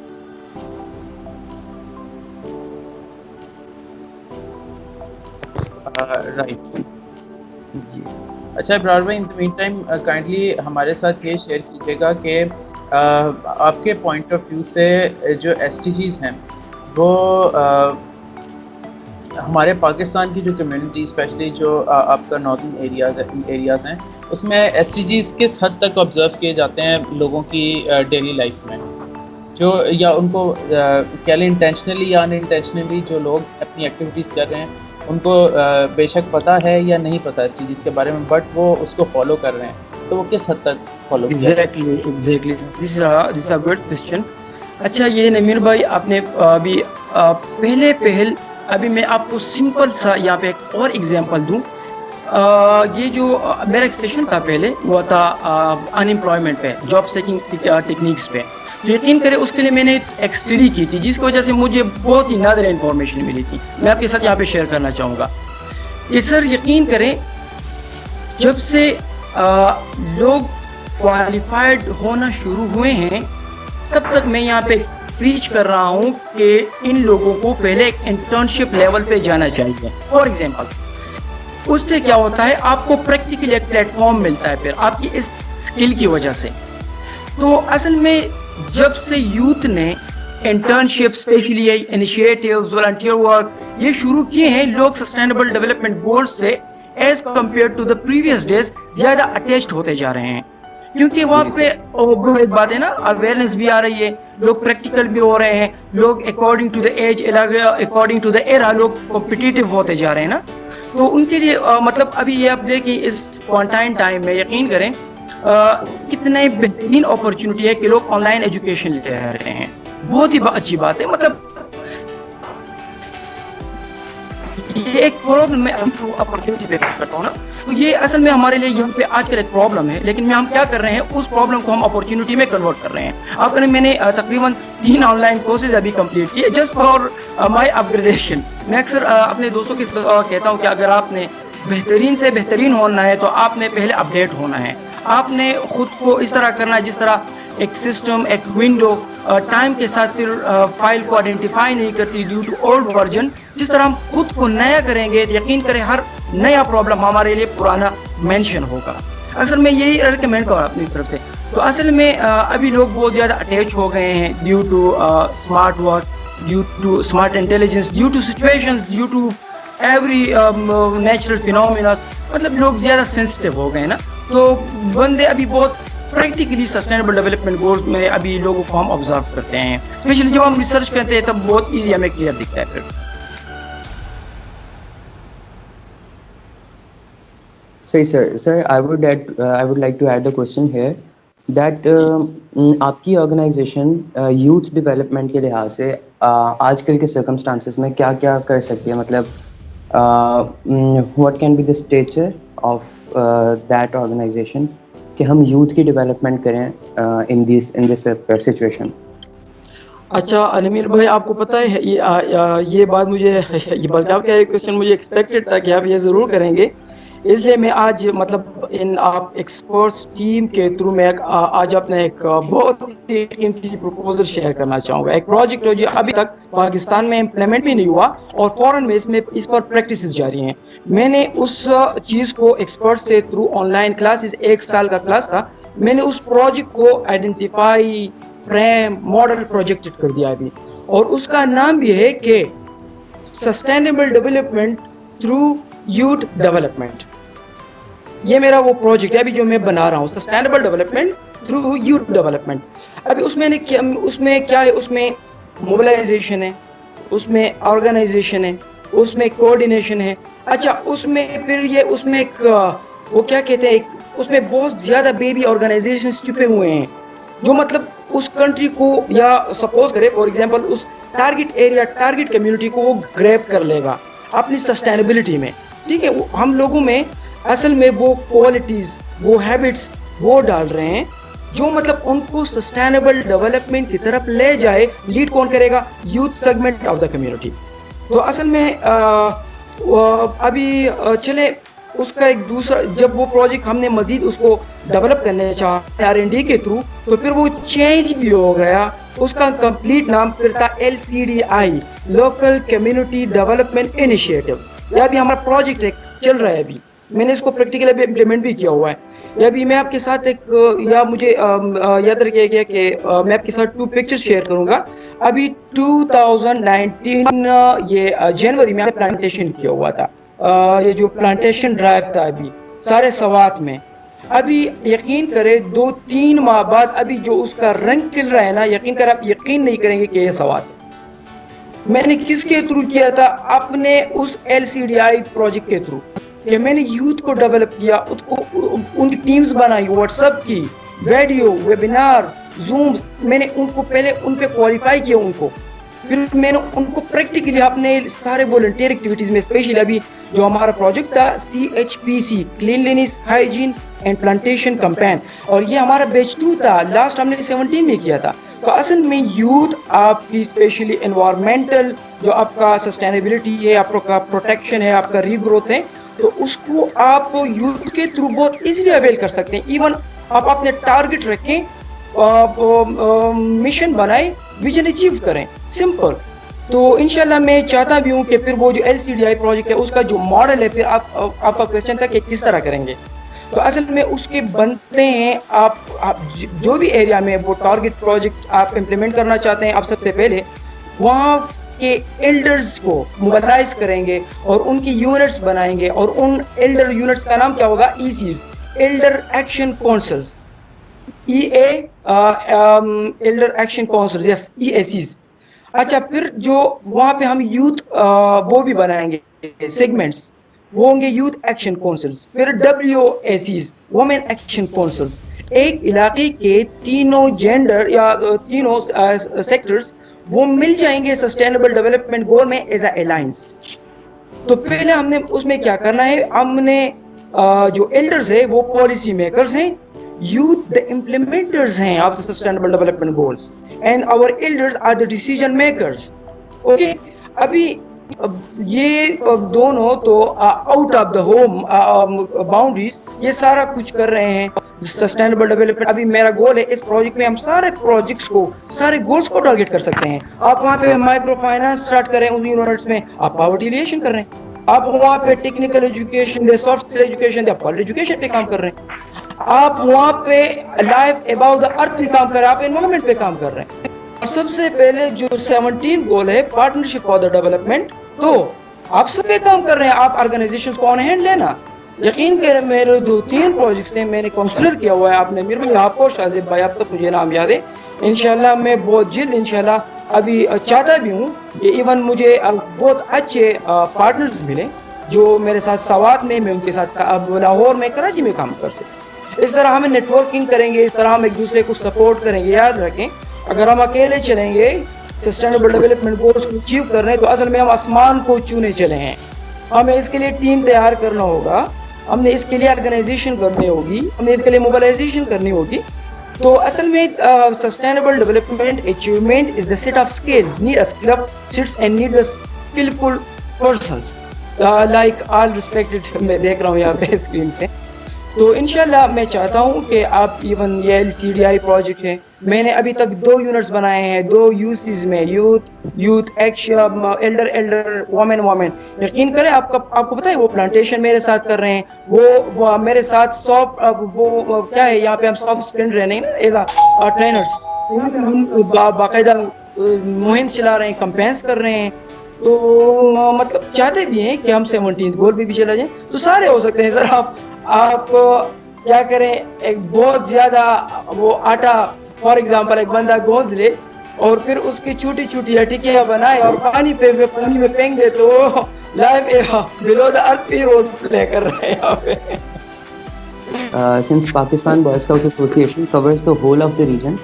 Right جی. اچھا ابرار بھائی, ان دا مین ٹائم کائنڈلی ہمارے ساتھ یہ شیئر کیجیے گا کہ آپ کے پوائنٹ آف ویو سے جو SDGs ہیں وہ ہمارے پاکستان کی جو کمیونٹی اسپیشلی جو آپ کا ناردرن ایریاز ہیں اس میں SDGs کس حد تک آبزرو کیے جاتے ہیں لوگوں کی ڈیلی لائف میں, جو یا ان کو کیا لیں انٹینشنلی یا ان انٹینشنلی جو لوگ اپنی ایکٹیویٹیز کر رہے ہیں ان کو بے شک پتہ ہے یا نہیں پتہ اس چیز کے بارے میں, بٹ وہ اس کو فالو کر رہے ہیں, تو وہ کس حد تک فالو کیا؟ Exactly this is a good question. اچھا یہ نمیر بھائی آپ نے ابھی ابھی میں آپ کو سمپل سا یہاں پہ ایک اور ایگزامپل دوں. یہ جو میرا ایک سیشن تھا پہلے وہ تھا ان امپلائمنٹ پہ, جاب سیکنگ ٹیکنیکس پہ. تو یقین کرے اس کے لیے میں نے ایک اسٹڈی کی تھی جس کی وجہ سے مجھے بہت ہی نادر انفارمیشن ملی تھی, میں آپ کے ساتھ یہاں پہ شیئر کرنا چاہوں گا. کہ سر یقین کریں جب سے لوگ کوالیفائڈ ہونا شروع ہوئے ہیں تب تک میں یہاں پہ پریچ کر رہا ہوں کہ ان لوگوں کو پہلے ایک انٹرنشپ لیول پہ جانا چاہیے. فار ایگزامپل اس سے کیا ہوتا ہے, آپ کو پریکٹیکلی ایک پلیٹ فارم ملتا ہے پھر آپ کی اس اسکل کی وجہ سے. تو اصل میں جب سے یوتھ نے internship specially initiatives volunteer work یہ شروع کیے ہیں, لوگ سسٹینیبل ڈیولپمنٹ گولز سے as compare to the previous days زیادہ اٹیچڈ ہوتے جا رہے ہیں, کیونکہ وہاں پہ ایک بات ہے نا اویئرنیس بھی آ رہی ہے, لوگ پریکٹیکل بھی ہو رہے ہیں, لوگ according to the age according to the era لوگ کمپٹیٹیو ہوتے جا رہے ہیں نا. تو ان کے لیے مطلب ابھی یہ آپ دیکھیں اس کوارنٹائن ٹائم میں یقین کریں کتنے بہترین اپرچونٹی ہے کہ لوگ آن لائن ایجوکیشن لے رہے ہیں, بہت ہی اچھی بات ہے. مطلب یہ ایک پرابلم میں اپرچونٹی پہ بات کرتا ہوں نا, تو یہ اصل میں ہمارے لیے یہاں پہ آج کل ایک پرابلم ہے, لیکن ہم کیا کر رہے ہیں اس پرابلم کو ہم اپرچونٹی میں کنورٹ کر رہے ہیں. آپ میں نے تقریباً 3 آن لائن کورسز ابھی کمپلیٹ کیے جسٹ فار مائی اپگریڈیشن. میں اکثر اپنے دوستوں کے کہتا ہوں کہ اگر آپ نے بہترین سے بہترین ہونا ہے تو آپ نے پہلے اپڈیٹ ہونا ہے, آپ نے خود کو اس طرح کرنا ہے جس طرح ایک سسٹم ایک ونڈو ٹائم کے ساتھ پھر فائل کو آئیڈینٹیفائی نہیں کرتی ڈیو ٹو اولڈ ورژن, جس طرح ہم خود کو نیا کریں گے یقین کریں ہر نیا پرابلم ہمارے لیے پرانا مینشن ہوگا. اصل میں یہی ریکمینڈ کروں اپنی طرف سے. تو اصل میں ابھی لوگ بہت زیادہ اٹیچ ہو گئے ہیں due to smart work, due to smart intelligence, due to situations, due to every natural phenomenas. مطلب لوگ زیادہ سینسٹیو ہو گئے ہیں نا, تو بندے ابھی بہت پریکٹیکلی سسٹینیبل ڈیولپمنٹ گولز میں ابھی لوگوں کو ہم آبزرو کرتے ہیں, اسپیشلی جب ہم ریسرچ کرتے ہیں تب بہت ایزی ہمیں کلیئر دکھتا ہے. پھر صحیح سر. سر I would like to add a question here that آپ کی آرگنائزیشن یوتھ ڈیولپمنٹ کے لحاظ سے آج کل کے سرکمسٹانسز میں کیا کیا کر سکتی ہے, مطلب what can be the stature of that organization کہ ہم یوتھ کی ڈیولپمنٹ کریں ان دس سچویشن. اچھا نمیر بھائی, آپ کو پتہ ہے یہ بات مجھے یہ بلکہ آپ کا یہ کوشچن مجھے ایکسپیکٹڈ تھا کہ آپ یہ ضرور کریں گے, اس لیے میں آج مطلب ان آپ ایکسپرٹس ٹیم کے تھرو میں آج اپنا ایک بہت ہی قیمتی پروپوزل شیئر کرنا چاہوں گا. ایک پروجیکٹ جو ابھی تک پاکستان میں امپلیمنٹ بھی نہیں ہوا اور فورن میں اس پر پریکٹسز جاری ہیں. میں نے اس چیز کو ایکسپرٹ سے تھرو آن لائن کلاسز, 1 سال کا کلاس تھا, میں نے اس پروجیکٹ کو آئیڈینٹیفائی فریم ماڈل پروجیکٹ کر دیا ابھی, اور اس کا نام بھی ہے کہ sustainable development through youth development. یہ میرا وہ پروجیکٹ ہے ابھی جو میں بنا رہا ہوں, sustainable development through youth development. ابھی اس میں کیا ہے, اس میں موبلائزیشن ہے, اس میں آرگنائزیشن ہے, اس میں کوآرڈینیشن ہے. اچھا اس میں پھر یہ اس میں ایک وہ کیا کہتے ہیں, اس میں بہت زیادہ بیبی آرگنائزیشنز چھپے ہوئے ہیں جو مطلب اس کنٹری کو یا سپوز کرے فار ایگزامپل اس ٹارگٹ ایریا ٹارگٹ کمیونٹی کو وہ گریب کر لے گا اپنی سسٹینیبلٹی میں. ٹھیک ہے, ہم لوگوں میں اصل میں وہ کوالٹیز وہ ہیبٹس وہ ڈال رہے ہیں جو مطلب ان کو سسٹینیبل ڈیولپمنٹ کی طرف لے جائے. لیڈ کون کرے گا؟ Youth segment of the community. تو اصل میں ابھی چلے اس کا ایک دوسرا, جب وہ پروجیکٹ ہم نے مزید اس کو ڈیولپ کرنے چاہا R&D کے تھرو, تو پھر وہ چینج بھی ہو گیا. اس کا کمپلیٹ نام پھر تھا LCDI, local community development initiatives. یہ ابھی ہمارا پروجیکٹ چل رہا ہے, ابھی میں نے اس کو پریکٹیکلی ابھی امپلیمنٹ بھی کیا ہوا ہے. یہ ابھی میں آپ کے ساتھ ایک یا مجھے یاد رکھیے گیا کہ میں آپ کے ساتھ 2 پکچر شیئر کروں گا. ابھی 2019 یہ جنوری میں پلانٹیشن کیا ہوا تھا, یہ جو پلانٹیشن ڈرائیو تھا ابھی سارے سوات میں. ابھی یقین کرے 2-3 ماہ بعد ابھی جو اس کا رنگ کھل رہا ہے نا, یقین کرے آپ یقین نہیں کریں گے کہ یہ سوات میں نے کس کے تھرو کیا تھا, اپنے اس LCDI پروجیکٹ کے تھرو. کہ میں نے یوتھ کو ڈیولپ کیا, ان کی ٹیمز بنائی, واٹس ایپ کی, ویڈیو, ویبینار, زوم, میں نے ان کو پہلے ان پہ کوالیفائی کیا ان کو, پھر میں نے ان کو پریکٹیکلی اپنے سارے والنٹیئر ایکٹیویٹیز میں, اسپیشلی ابھی جو ہمارا پروجیکٹ تھا CHPC cleanliness hygiene and plantation campaign, اور یہ ہمارا بیچ 2 تھا, لاسٹ ہم نے 17 میں کیا تھا. تو اصل میں یوتھ آپ کی اسپیشلی انوائرمنٹل جو آپ کا سسٹینیبلٹی ہے, آپ کا پروٹیکشن ہے, آپ کا ری گروتھ ہے, تو اس کو آپ یوتھ کے تھرو بہت ایزیلی اویل کر سکتے ہیں. ایون آپ اپنے ٹارگٹ رکھیں, مشن بنائیں, ویژن اچیو کریں, سمپل. تو انشاءاللہ میں چاہتا بھی ہوں کہ پھر وہ جو LCDI پروجیکٹ ہے اس کا جو ماڈل ہے, پھر آپ کا کویسچن تھا کہ کس طرح کریں گے, تو اصل میں اس کے بنتے ہیں آپ جو بھی ایریا میں وہ ٹارگٹ پروجیکٹ آپ امپلیمنٹ کرنا چاہتے ہیں, آپ سب سے پہلے وہاں کے ایلڈرز کو موبلائز کریں گے اور ان کی یونٹس بنائیں گے, اور ان ایلڈر یونٹس کا نام کیا ہوگا؟ ECs, elder action councils, elder action councils, yes EACs. اچھا پھر جو وہاں پہ ہم یوتھ وہ بھی بنائیں گے سیگمنٹس, وہ ہوں گے یوتھ ایکشن کونسلز. پھر WACs, وومن ایکشن کونسلز. ایک علاقے کے تینوں جینڈر یا تینوں سیکٹرز وہ مل جائیں گے سسٹینیبل ڈیولپمنٹ گول میں ایز اے الائنس. تو پہلے ہم نے اس میں کیا کرنا ہے, ہم نے جو ایلڈرز ہیں وہ پالیسی میکرز ہیں, یوتھ the implementers ہیں of the sustainable development goals, and our elders are the decision makers. Okay, ابھی یہ دونوں تو out of the home boundaries یہ سارا کچھ کر رہے ہیں سسٹینیبل ڈیولپمنٹ. ابھی میرا گول ہے اس پروجیکٹ میں ہم سارے پروجیکٹس کو سارے گولز کو ٹارگٹ کر سکتے ہیں. آپ وہاں پہ مائکرو فائنانس اسٹارٹ کریں ان یونٹس میں, آپ پاورٹی ایلیشن کر رہے ہیں, آپ وہاں پہ ٹیکنیکل ایجوکیشن دے, سافٹ اسکل ایجوکیشن دے, پولیٹیکل ایجوکیشن پہ کام کر رہے ہیں, آپ وہاں پہ لائف اباؤٹ دا ارتھ پہ کام کر رہے ہیں, آپ انوائرمنٹ پہ کام کر رہے ہیں. اور سب سے پہلے جو 17 گول ہے پارٹنرشپ فار دا ڈیولپمنٹ, تو آپ سب پہ کام کر رہے ہیں. آپ آرگنائزیشن کو آن ہینڈ لینا, یقین کریں میرے 2-3 پروجیکٹس ہیں میں نے کنسیڈر کیا ہوا ہے. آپ نے امیر بھائی آپ کو شاہزیب بھائی آپ تک مجھے نام یاد ہے. انشاءاللہ میں بہت جلد انشاءاللہ ابھی چاہتا بھی ہوں کہ ایون مجھے بہت اچھے پارٹنرز ملیں جو میرے ساتھ سوات میں ان کے ساتھ لاہور میں کراچی میں کام کر سکیں. اس طرح ہم نیٹ ورکنگ کریں گے, اس طرح ہم ایک دوسرے کو سپورٹ کریں گے. یاد رکھیں اگر ہم اکیلے چلیں گے سسٹینیبل ڈیولپمنٹ گولز کو اچیو کر رہے ہیں تو اصل میں ہم آسمان کو چھونے چلے ہیں. ہمیں اس کے لیے ٹیم تیار کرنا ہوگا, ہم نے اس کے لیے آرگنائزیشن کرنی ہوگی, ہم نے اس کے لیے موبلائزیشن کرنی ہوگی. تو اصل میں sustainable development achievement is the set of skills need a skill up sets and need a skillful persons like all respected. میں دیکھ رہا ہوں یہاں پہ اسکرین پہ. تو انشاءاللہ میں چاہتا ہوں کہ آپ ایون یہ LCDI پروجیکٹ ہے, میں نے ابھی تک 2 یونٹس بنائے ہیں 2 UCs میں, یوتھ ایکشن ایلڈر وومن. یقین کریں آپ کو پتہ ہے وہ پلانٹیشن میرے ساتھ کر رہے ہیں, وہ میرے ساتھ سافٹ وہ کیا ہے یہاں پہ ہم سافٹ اسپرنٹ رہنے نا ایز ا ٹرینرز, ہم باقاعدہ مہم چلا رہے ہیں, کمپینس کر رہے ہیں. تو مطلب چاہتے بھی ہیں کہ ہم 17 گول بھی چلا جائیں تو سارے ہو سکتے ہیں سر. آپ کیا کریں ایک بہت زیادہ وہ آٹا فار ایگزامپل ایک بندہ گوندھ لے اور پھر اس کی چھوٹی چھوٹی ٹکیاں بنائے اور پانی میں پھینک دے تو لائف بلو دا ارتھ بھی رول پلے کر رہے ہیں یہاں پہ. since Pakistan Boy Scouts Association covers the whole of the region,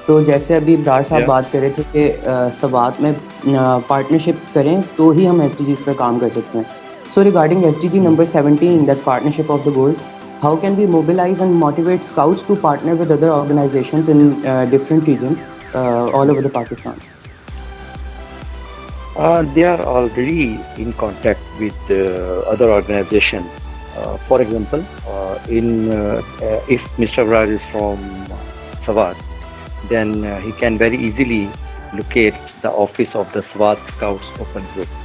تو جیسے ابھی ابرار صاحب بات کر رہے تھے کہ سوات میں پارٹنرشپ کریں تو ہی ہم SDGs پر کام کر سکتے ہیں. So regarding SDG number 17, that partnership of the goals, how can we mobilize and motivate scouts to partner with other organizations in different regions all over the Pakistan? They are already in contact with other organizations. For example, if Mr. Abrar is from Swat, then he can very easily locate the office of the Swat Scouts Open Group.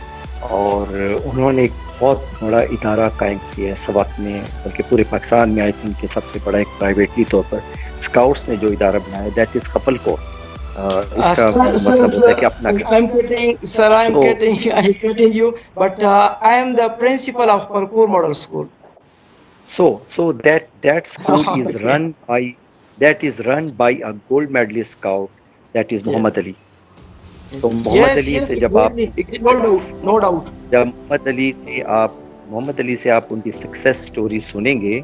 اور انہوں نے ایک بہت بڑا ادارہ قائم کیا ہے سوات میں, بلکہ پورے پاکستان میں آئی تھنک کہ سب سے بڑا ایک پرائیویٹلی طور پر اسکاؤٹس نے جو ادارہ بنایا, دیٹ از کپل کو. اس کا مطلب ہوتا ہے کہ اپنا so that school is run by a gold medalist scout, that is Muhammad Ali. تو محمد علی سے جب آپ محمد علی سے آپ ان کی سکسیس سٹوری سنیں گے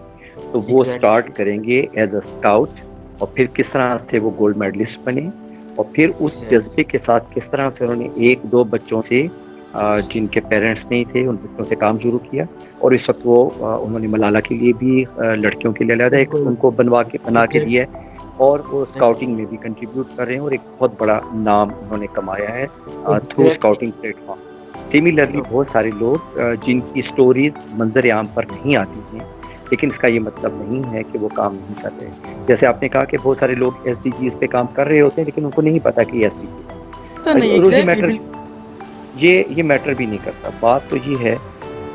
تو وہ سٹارٹ کریں گے ایز اے اسکاؤٹ, اور پھر کس طرح سے وہ گولڈ میڈلسٹ بنے, اور پھر اس جذبے کے ساتھ کس طرح سے انہوں نے 1-2 بچوں سے جن کے پیرنٹس نہیں تھے ان بچوں سے کام شروع کیا, اور اس وقت وہ انہوں نے ملالہ کے لیے بھی لڑکیوں کے لیے علیحدہ ایک ان کو بنا کے دیا ہے, اور وہ اسکاؤٹنگ میں بھی کنٹریبیوٹ کر رہے ہیں, اور ایک بہت بڑا نام انہوں نے کمایا ہے through scouting plate form. Similarly بہت سارے لوگ جن کی سٹوریز منظر عام پر نہیں آتی ہیں, لیکن اس کا یہ مطلب نہیں ہے کہ وہ کام نہیں کر رہے. جیسے آپ نے کہا کہ بہت سارے لوگ SDGs پہ کام کر رہے ہوتے ہیں لیکن ان کو نہیں پتا کہ یہ میٹر بھی نہیں کرتا. بات تو یہ ہے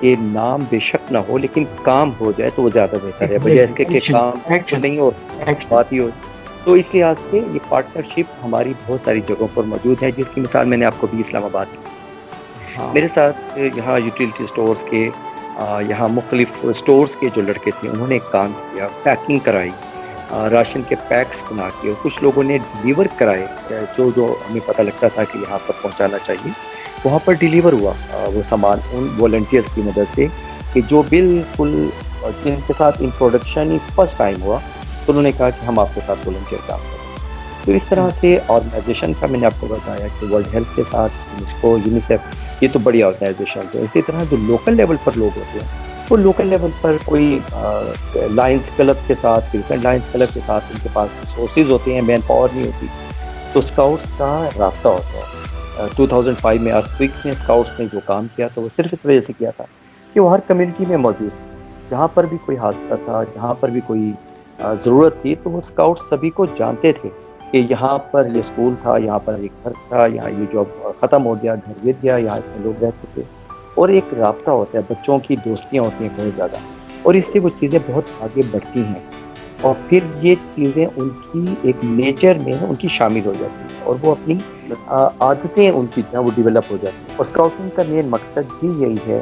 کہ نام بے شک نہ ہو لیکن کام ہو جائے تو وہ زیادہ بہتر ہے, بجائے اس کے کہ کام نہیں ہو بات ہی ہو. تو اس لحاظ سے یہ پارٹنرشپ ہماری بہت ساری جگہوں پر موجود ہے, جس کی مثال میں نے آپ کو بھی اسلام آباد کی. میرے ساتھ یہاں یوٹیلیٹی سٹورز کے یہاں مختلف سٹورز کے جو لڑکے تھے انہوں نے ایک کام کیا, پیکنگ کرائی, راشن کے پیکس بنا کے, اور کچھ لوگوں نے ڈیلیور کرائے جو ہمیں پتہ لگتا تھا کہ یہاں پر پہنچانا چاہیے, وہاں پر ڈیلیور ہوا وہ سامان ان والنٹیئرز کی مدد سے, کہ جو بالکل جن کے ساتھ انٹروڈکشن فرسٹ ٹائم ہوا تو انہوں نے کہا کہ ہم آپ کے ساتھ والنٹیئر کام کریں. تو اس طرح سے آرگنائزیشن کا میں نے آپ کو بتایا کہ ورلڈ ہیلتھ کے ساتھ یونیسکو, یونیسیف, یہ تو بڑی آرگنائزیشن ہے. اسی طرح جو لوکل لیول پر لوگ ہوتے ہیں وہ لوکل لیول پر کوئی لائنز کلب کے ساتھ, کرسچن لائنز کلب کے ساتھ ان کے پاس ریسورسز ہوتے ہیں, مین پاور نہیں ہوتی, تو اسکاؤٹس کا رابطہ ہوتا ہے. 2005 میں ارتھکویک میں اسکاؤٹس نے جو کام کیا تو وہ صرف اس وجہ سے کیا تھا کہ وہ ہر کمیونٹی میں موجود تھے. جہاں پر بھی کوئی حادثہ تھا, جہاں پر بھی کوئی ضرورت تھی, تو وہ اسکاؤٹ سبھی کو جانتے تھے کہ یہاں پر یہ اسکول تھا, یہاں پر ایک گھر تھا, یہاں یہ جاب ختم ہو گیا, گھر گر گیا, یہاں اتنے لوگ رہتے تھے, اور ایک رابطہ ہوتا ہے, بچوں کی دوستیاں ہوتی ہیں بہت زیادہ, اور اس سے وہ چیزیں بہت آگے بڑھتی ہیں, اور پھر یہ چیزیں ان کی ایک نیچر میں ان کی شامل ہو جاتی ہیں, اور وہ اپنی عادتیں ان کی وہ ڈیولپ ہو جاتی ہیں. اور اسکاؤٹنگ کا مین مقصد بھی یہی ہے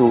2,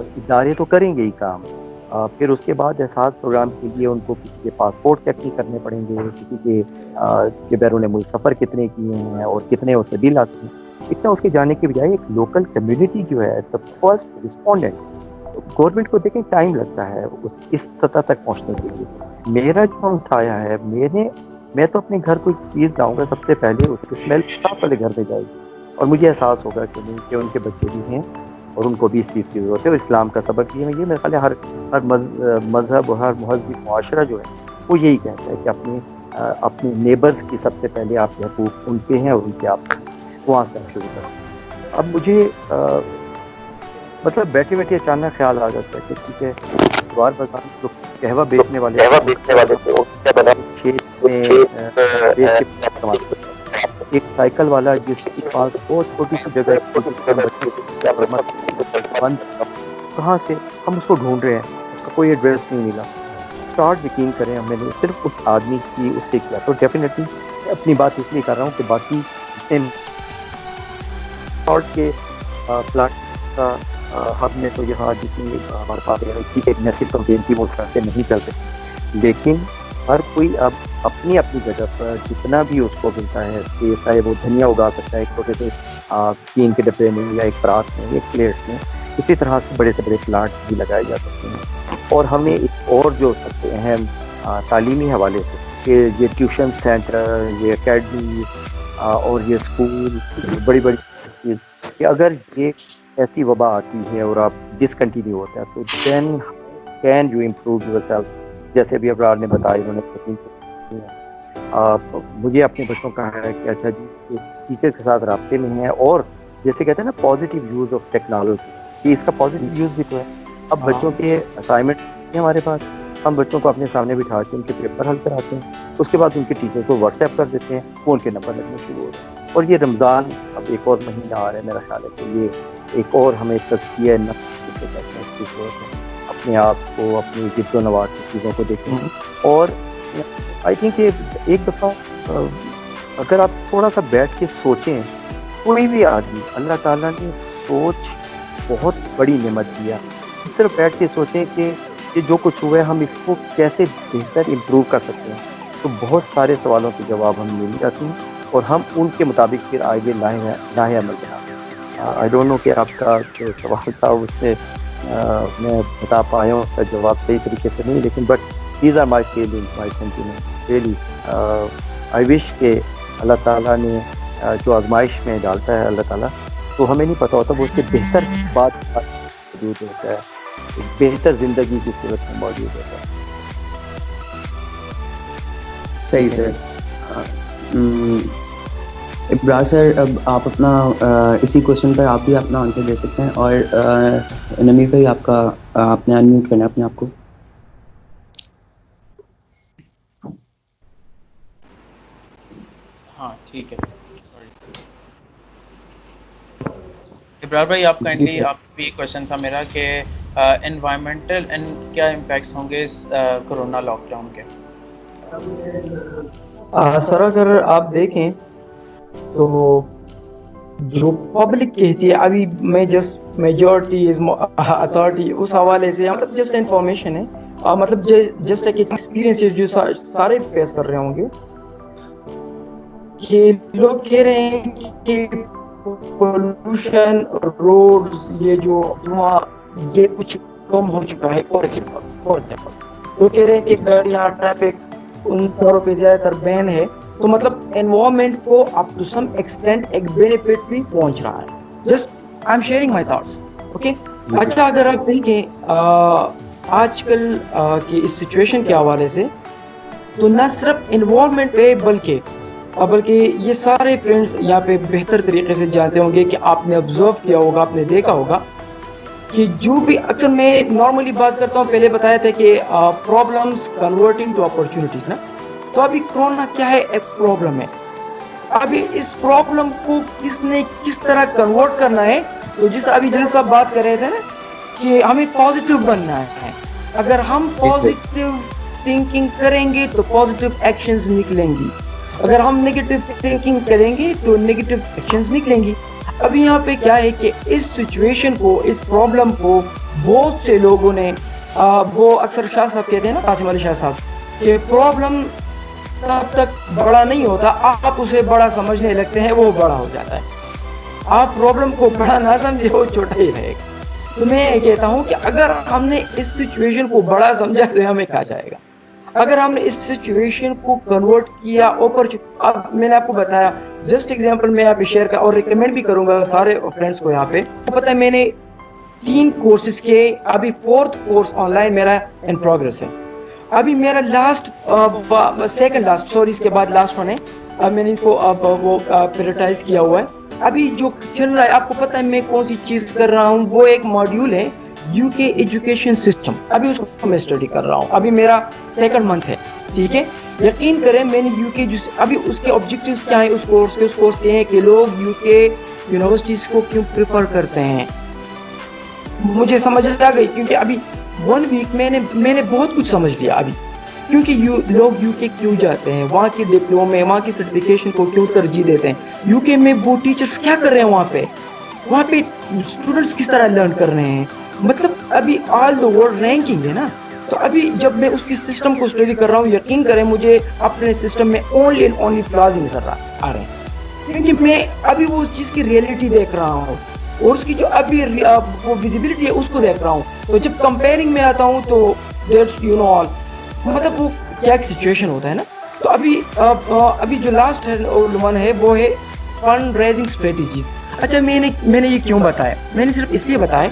ادارے تو کریں گے ہی کام. پھر اس کے بعد احساس پروگرام کے لیے ان کو کسی کے پاسپورٹ چیک نہیں کرنے پڑیں گے, کسی کے بیرون ملک سفر کتنے کیے ہیں اور کتنے اس سے بل آتے ہیں. اتنا اس کے جانے کے بجائے ایک لوکل کمیونٹی جو ہے دا فرسٹ رسپونڈنٹ. گورنمنٹ کو دیکھیں ٹائم لگتا ہے اس سطح تک پہنچنے کے لیے. میرا جو سایہ ہے, میں تو اپنے گھر کوئی چیز لاؤں گا سب سے پہلے اس کی اسمیل صاف والے گھر پہ جائے گی, اور مجھے احساس ہوگا کہ نہیں کہ ان کے بچے بھی ہیں اور ان کو بھی اس چیز کی ضرورت ہے. اور اسلام کا سبق یہ میرے خیال ہے ہر مذہب اور ہر مہذب معاشرہ جو ہے وہ یہی کہتا ہے کہ اپنے نیبرز کی سب سے پہلے آپ کے حقوق ان پہ ہیں اور ان کے آپ وہاں سے شروع کریں. اب مجھے مطلب بیٹھے بیٹھے اچانک خیال آ جاتا ہے کہ ٹھیک ہے, دوار بازار جو قہوہ بیچنے والے تھے کھیت میں بیچ کے کماتے تھے. ایک سائیکل والا جس کے پاس بہت چھوٹی سی جگہ چھوٹی سی بچے بند, کہاں سے ہم اس کو ڈھونڈ رہے ہیں, اس کا کوئی ایڈریس نہیں ملا. اسٹارٹ یقین کریں ہم نے صرف اس آدمی کی اس سے کیا. تو ڈیفینیٹلی اپنی بات اس لیے کر رہا ہوں کہ باقی کے پلاٹ کا ہم نے تو یہاں جتنی ہمارے پاس ایک میسج کمپین کی وہ سڑکیں نہیں چلتے, لیکن ہر کوئی اب اپنی اپنی جگہ پر جتنا بھی اس کو ملتا ہے, چاہے وہ دھنیا اگا سکتا ہے ایک چھوٹے سے تین کے ڈبے میں یا ایک پرات میں ایک پلیٹ میں, اسی طرح سے بڑے پلانٹ بھی لگائے جا سکتے ہیں. اور ہمیں ایک اور جو سب سے اہم تعلیمی حوالے سے کہ یہ ٹیوشن سینٹر, یہ اکیڈمی اور یہ اسکول بڑی چیز کہ اگر یہ ایسی وبا آتی ہے اور آپ ڈسکنٹینیو ہوتا ہے تو then can you improve your self. جیسے ابھی ابرار نے بتایا انہوں نے مجھے اپنے بچوں کا ہے کہ اچھا جی ٹیچر کے ساتھ رابطے میں ہیں, اور جیسے کہتے ہیں نا پازیٹیو یوز آف ٹیکنالوجی, کہ اس کا پازیٹیو یوز بھی تو ہے. اب بچوں کے اسائنمنٹ ہیں ہمارے پاس, ہم بچوں کو اپنے سامنے بٹھا کے ان کے پیپر حل کراتے ہیں, اس کے بعد ان کے ٹیچر کو واٹس ایپ کر دیتے ہیں, فون کے نمبر لگنے شروع ہوتے ہیں. اور یہ رمضان اب ایک اور مہینہ آ رہا ہے, میرا خیال ہے کہ یہ ایک اور ہمیں تزکیہ نفس کی ضرورت ہے. اپنے آپ کو اپنی جد و نواز کی چیزوں کو دیکھیں. اور آئی تھنک کہ ایک دفعہ اگر آپ تھوڑا سا بیٹھ کے سوچیں, کوئی بھی آدمی, اللہ تعالیٰ نے سوچ بہت بڑی نعمت دیا, صرف بیٹھ کے سوچیں کہ یہ جو کچھ ہوا ہے ہم اس کو کیسے بہتر امپروو کر سکتے ہیں, تو بہت سارے سوالوں کے جواب ہم مل جاتے ہیں اور ہم ان کے مطابق پھر آگے لاہے عمل بناتے ہیں. آئی ڈونٹ نو کہ آپ کا جو سوال تھا اس سے میں بتا پایا ہوں, اس کا جواب صحیح طریقے سے نہیں, لیکن but these are my feelings, my sentiments. Really I wish کہ اللہ تعالیٰ نے جو آزمائش میں ڈالتا ہے اللہ تعالیٰ, تو ہمیں نہیں پتہ ہوتا وہ اس سے بہتر بات موجود ہوتا ہے, بہتر زندگی کی صورت میں موجود ہوتا ہے. صحیح سر. ابرار سر, اب آپ اپنا اسی کوشچن پر آپ بھی اپنا آنسر دے سکتے ہیں, اور نمیر بھائی آپ نے انمیوٹ کرنا ہے اپنے آپ کو. ہاں ٹھیک ہے, سوری ابرار بھائی آپ جی کائنڈلی, سر. آپ بھی کوشچن تھا میرا کہ انوائرمنٹل اینڈ کیا امپیکٹس ہوں گے اس کرونا لاک ڈاؤن کے. سر اگر آپ دیکھیں تو جو پبلک کہتی ہے, ابھی میں جسٹ میجورٹی از اتھارٹی اس حوالے سے, مطلب جسٹ انفارمیشن ہے, مطلب جسٹ ایک ایکسپیرینس ہے جو سارے فیس کر رہے ہوں گے, کہ لوگ کہہ رہے ہیں کہ پولوشن, روڈز, یہ جو دھواں, یہ کچھ کم ہو چکا ہے. فار ایگزامپل تو کہہ رہے ہیں کہ گاڑیاں, ٹریفک ان ساروں پہ زیادہ تر بین ہے, تو مطلب انوائرمنٹ کو اپ ٹو سم ایکسٹینٹ ایک بینیفٹ بھی پہنچ رہا ہے. Just I am sharing my thoughts. Okay, اچھا اگر آپ دیکھیں آج کل کی اس سچویشن کے حوالے سے, تو نہ صرف انوائرمنٹ پہ بلکہ یہ سارے فرینڈس یہاں پہ بہتر طریقے سے جانتے ہوں گے کہ آپ نے آبزرو کیا ہوگا, آپ نے دیکھا ہوگا کہ جو بھی اکثر میں نارملی بات کرتا ہوں, پہلے بتایا تھا کہ پرابلمس کنورٹنگ ٹو اپرچونٹیز نا, تو ابھی کورونا کیا ہے, ایک پرابلم ہے. ابھی اس پرابلم کو کس طرح کنورٹ کرنا ہے, تو جس ابھی جن صاحب بات کر رہے تھے نا کہ ہمیں پازیٹیو بننا ہے. اگر ہم پازیٹیو تھنکنگ کریں گے تو پازیٹیو ایکشنز نکلیں گی, اگر ہم نیگیٹو تھنکنگ کریں گے تو نیگیٹو ایکشنز نکلیں گی. ابھی یہاں پہ کیا ہے کہ اس سچویشن کو, اس پرابلم کو بہت سے لوگوں نے وہ اکثر شاہ صاحب کہتے ہیں نا, قاسم علی شاہ صاحب, کہ پرابلم تب تک بڑا نہیں ہوتا آپ اسے بڑا سمجھنے لگتے ہیں وہ بڑا ہو جاتا ہے. آپ پرابلم کو بڑا نہ سمجھے وہ چھوٹا ہی رہے گا. تو میں یہ کہتا ہوں کہ اگر ہم نے اس سچویشن کو بڑا سمجھا تو ہمیں کہا جائے گا. اگر ہم نے اس سچویشن کو کنورٹ کیا اب میں نے آپ کو بتایا جسٹ ایگزامپل میں آپ شیئر کا اور ریکمینڈ بھی کروں گا سارے فرینڈس کو یہاں پہ. پتہ ہے میں نے 3 کورسز کے ابھی 4th کورس آن لائن میرا ان پروگرس ہے. ابھی میرا سیکنڈ لاسٹ اس کے بعد لاسٹ ون ہے. اب میں نے ان کو وہ پریورٹائز کیا ہوا ہے. ابھی جو چل رہا ہے آپ کو پتہ ہے میں کون سی چیز کر رہا ہوں, وہ ایک ماڈیول ہے یو کے ایجوکیشن سسٹم. ابھی اس کو میں اسٹڈی کر رہا ہوں, ابھی میرا 2nd منتھ ہے. ٹھیک ہے, یقین کریں میں نے یو کے ابھی اس کے آبجیکٹیوز کیا ہیں اس کورس کے ہیں کہ لوگ یو کے یونیورسٹیز کو کیوں پریفر کرتے ہیں. مجھے سمجھ آ گئی کیونکہ ابھی 1 ویک میں نے بہت کچھ سمجھ لیا ابھی. کیونکہ لوگ یو کے کیوں جاتے ہیں, وہاں کے ڈپلومے وہاں کی سرٹیفکیشن کو کیوں ترجیح دیتے ہیں, یو کے میں وہ ٹیچرز کیا کر رہے ہیں, وہاں پہ اسٹوڈنٹس کس طرح لرن کر رہے ہیں. مطلب ابھی آل دا ورلڈ رینکنگ ہے نا. تو ابھی جب میں اس کی سسٹم کو اسٹڈی کر رہا ہوں یقین کریں مجھے اپنے سسٹم میں اونلی فلاز نظر آ رہے ہیں. کیونکہ میں ابھی وہ چیز کی ریئلٹی دیکھ رہا ہوں اور اس کی جو ابھی وہ ویزیبلٹی ہے اس کو دیکھ رہا ہوں. تو جب کمپیئرنگ میں آتا ہوں تو آل مطلب وہ کیا ایک سچویشن ہوتا ہے نا. تو ابھی جو لاسٹ ون ہے وہ ہے فنڈ ریزنگ اسٹریٹجیز. اچھا میں نے یہ کیوں بتایا, میں نے صرف اس لیے بتایا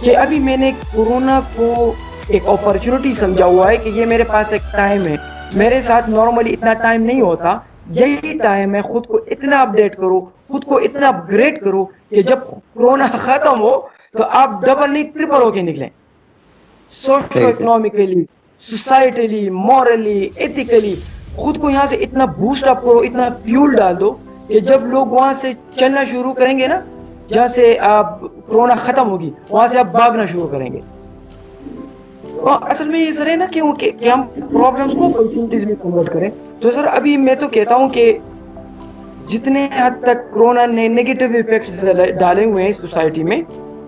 کہ ابھی میں نے کورونا کو ایک اپرچونٹی سمجھا ہوا ہے کہ یہ میرے پاس ایک ٹائم ہے. میرے ساتھ نارملی اتنا ٹائم نہیں ہوتا, یہی ٹائم ہے خود کو اتنا اپڈیٹ کرو, خود کو اتنا اپ گریڈ کرو کہ جب کورونا ختم ہو تو آپ ڈبل نہیں ٹرپل ہو کے نکلیں. سوشو اکنامکلی, سوسائٹلی, مورلی, ایتھیکلی خود کو یہاں سے اتنا بوسٹ اپ کرو, اتنا فیول ڈال دو کہ جب لوگ وہاں سے چلنا شروع کریں گے نا, جہاں سے کورونا ختم ہوگی وہاں سے آپ بھاگنا شروع کریں گے. اصل میں یہ سر ہے نا کہ ہم پرابلمس کو اپرچونٹیز میں کنورٹ کریں. تو سر ابھی میں تو کہتا ہوں کہ جتنے حد تک کورونا نے نیگیٹو ایفیکٹس ڈالے ہوئے ہیں سوسائٹی میں,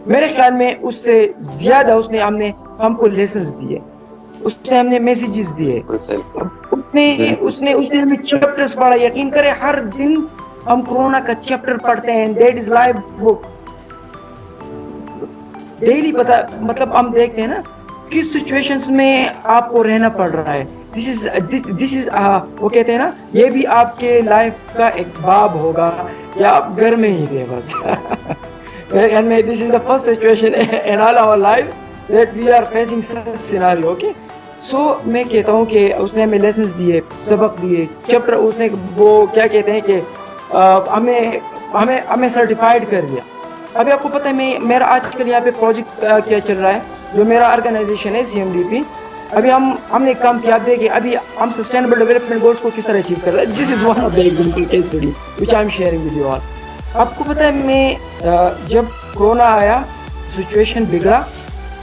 میرے خیال میں اس سے زیادہ اس نے ہم کو لیسنز دیے, اس نے ہم نے میسیجز دیے, اس نے ہمیں چیپٹرز پڑھا. یقین کریں ہر دن ہم کورونا کا چیپٹر پڑھتے ہیں, that is life book daily. پتا مطلب ہم دیکھتے ہیں نا کس سچویشنز میں آپ کو رہنا پڑ رہا ہے. دس از وہ کہتے ہیں نا یہ بھی آپ کے لائف کا ایک باب ہوگا یا آپ گھر میں ہی تھے بس. This is the first situation in all our lives that we are facing such scenario. Okay, so میں کہتا ہوں کہ اس نے ہمیں لیسنز دیے, سبق دیے, چیپٹر اس نے وہ کیا کہتے ہیں کہ ہمیں سرٹیفائڈ کر دیا. ابھی آپ کو پتہ ہے میرا آج کل یہاں پہ پروجیکٹ کیا چل رہا ہے, جو میرا آرگنائزیشن ہے CMDP. ابھی ہم نے کام کیا کہ ابھی ہم سسٹینیبل ڈیولپمنٹ گولز کو کس طرح اچیو کر رہے ہیں. This is one of the example case study which I am sharing with you all. آپ کو پتہ ہے میں جب کورونا آیا سچویشن بگڑا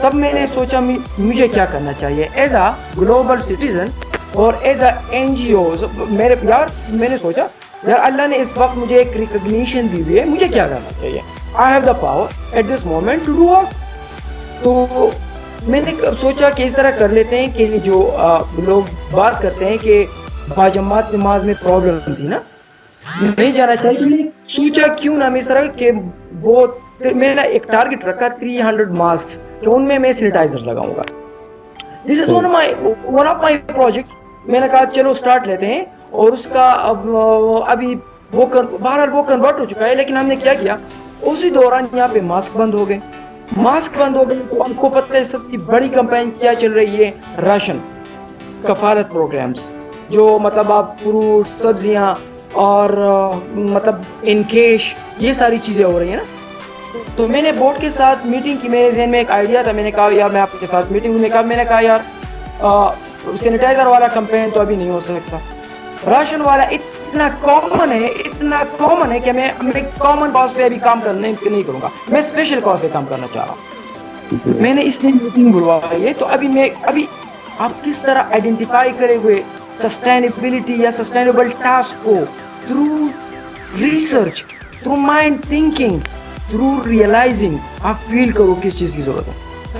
تب میں نے سوچا مجھے کیا کرنا چاہیے ایز اے گلوبل سٹیزن اور ایز اے NGOز. میں نے سوچا یار اللہ نے اس وقت مجھے ایک ریکگنیشن دی ہوئی ہے, مجھے کیا کرنا چاہیے. I have the power at this moment to do what. تو میں نے سوچا کہ اس طرح کر لیتے ہیں کہ جو لوگ بات کرتے ہیں کہ باجماعت نماز میں پرابلم تھی نا, نہیں جانا چاہیے. میں نے سوچا کیوں نہ میں اس طرح کہ وہ میں نے ایک ٹارگٹ رکھا 300 ماسک کہ ان میں سینیٹائزر لگاؤں گا. This is one of my project. میں نے کہا چلو اسٹارٹ لیتے ہیں, اور اس کا ابھی وہ بہرحال وہ کنورٹ ہو چکا ہے. لیکن ہم نے کیا اسی دوران یہاں پہ ماسک بند ہو گئے تو آپ کو پتہ ہے سب سے بڑی کمپین کیا چل رہی ہے, راشن کفالت پروگرامز, جو مطلب آپ فروٹ سبزیاں اور مطلب انکیش یہ ساری چیزیں ہو رہی ہیں نا. تو میں نے بورڈ کے ساتھ میٹنگ کی, میرے ذہن میں ایک آئیڈیا تھا. میں نے کہا یار میں آپ کے ساتھ میٹنگ میں نے کہا یار سینیٹائزر والا کمپین تو ابھی نہیں ہو سکتا, راشن والا اتنا کامن ہے کہ میں کامن کاز پہ ابھی کام نہیں کروں گا, میں اسپیشل کاز پہ کام کرنا چاہ رہا ہوں. میں نے اس لیے میٹنگ بلوائی ہے. تو ابھی آپ کس طرح آئیڈینٹیفائی کرے ہوئے سسٹینیبلٹی یا سسٹینیبل ٹاسک کو through research, through mind thinking, through realizing آپ فیل کرو کس چیز کی ضرورت ہے.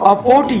40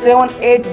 7-8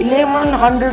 1100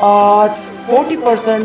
40%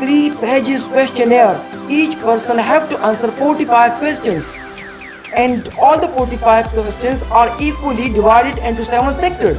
3 pages questionnaire. Each person have to answer 45 questions and all the 45 questions are equally divided into 7 sectors.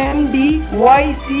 MDYCCDS,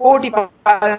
45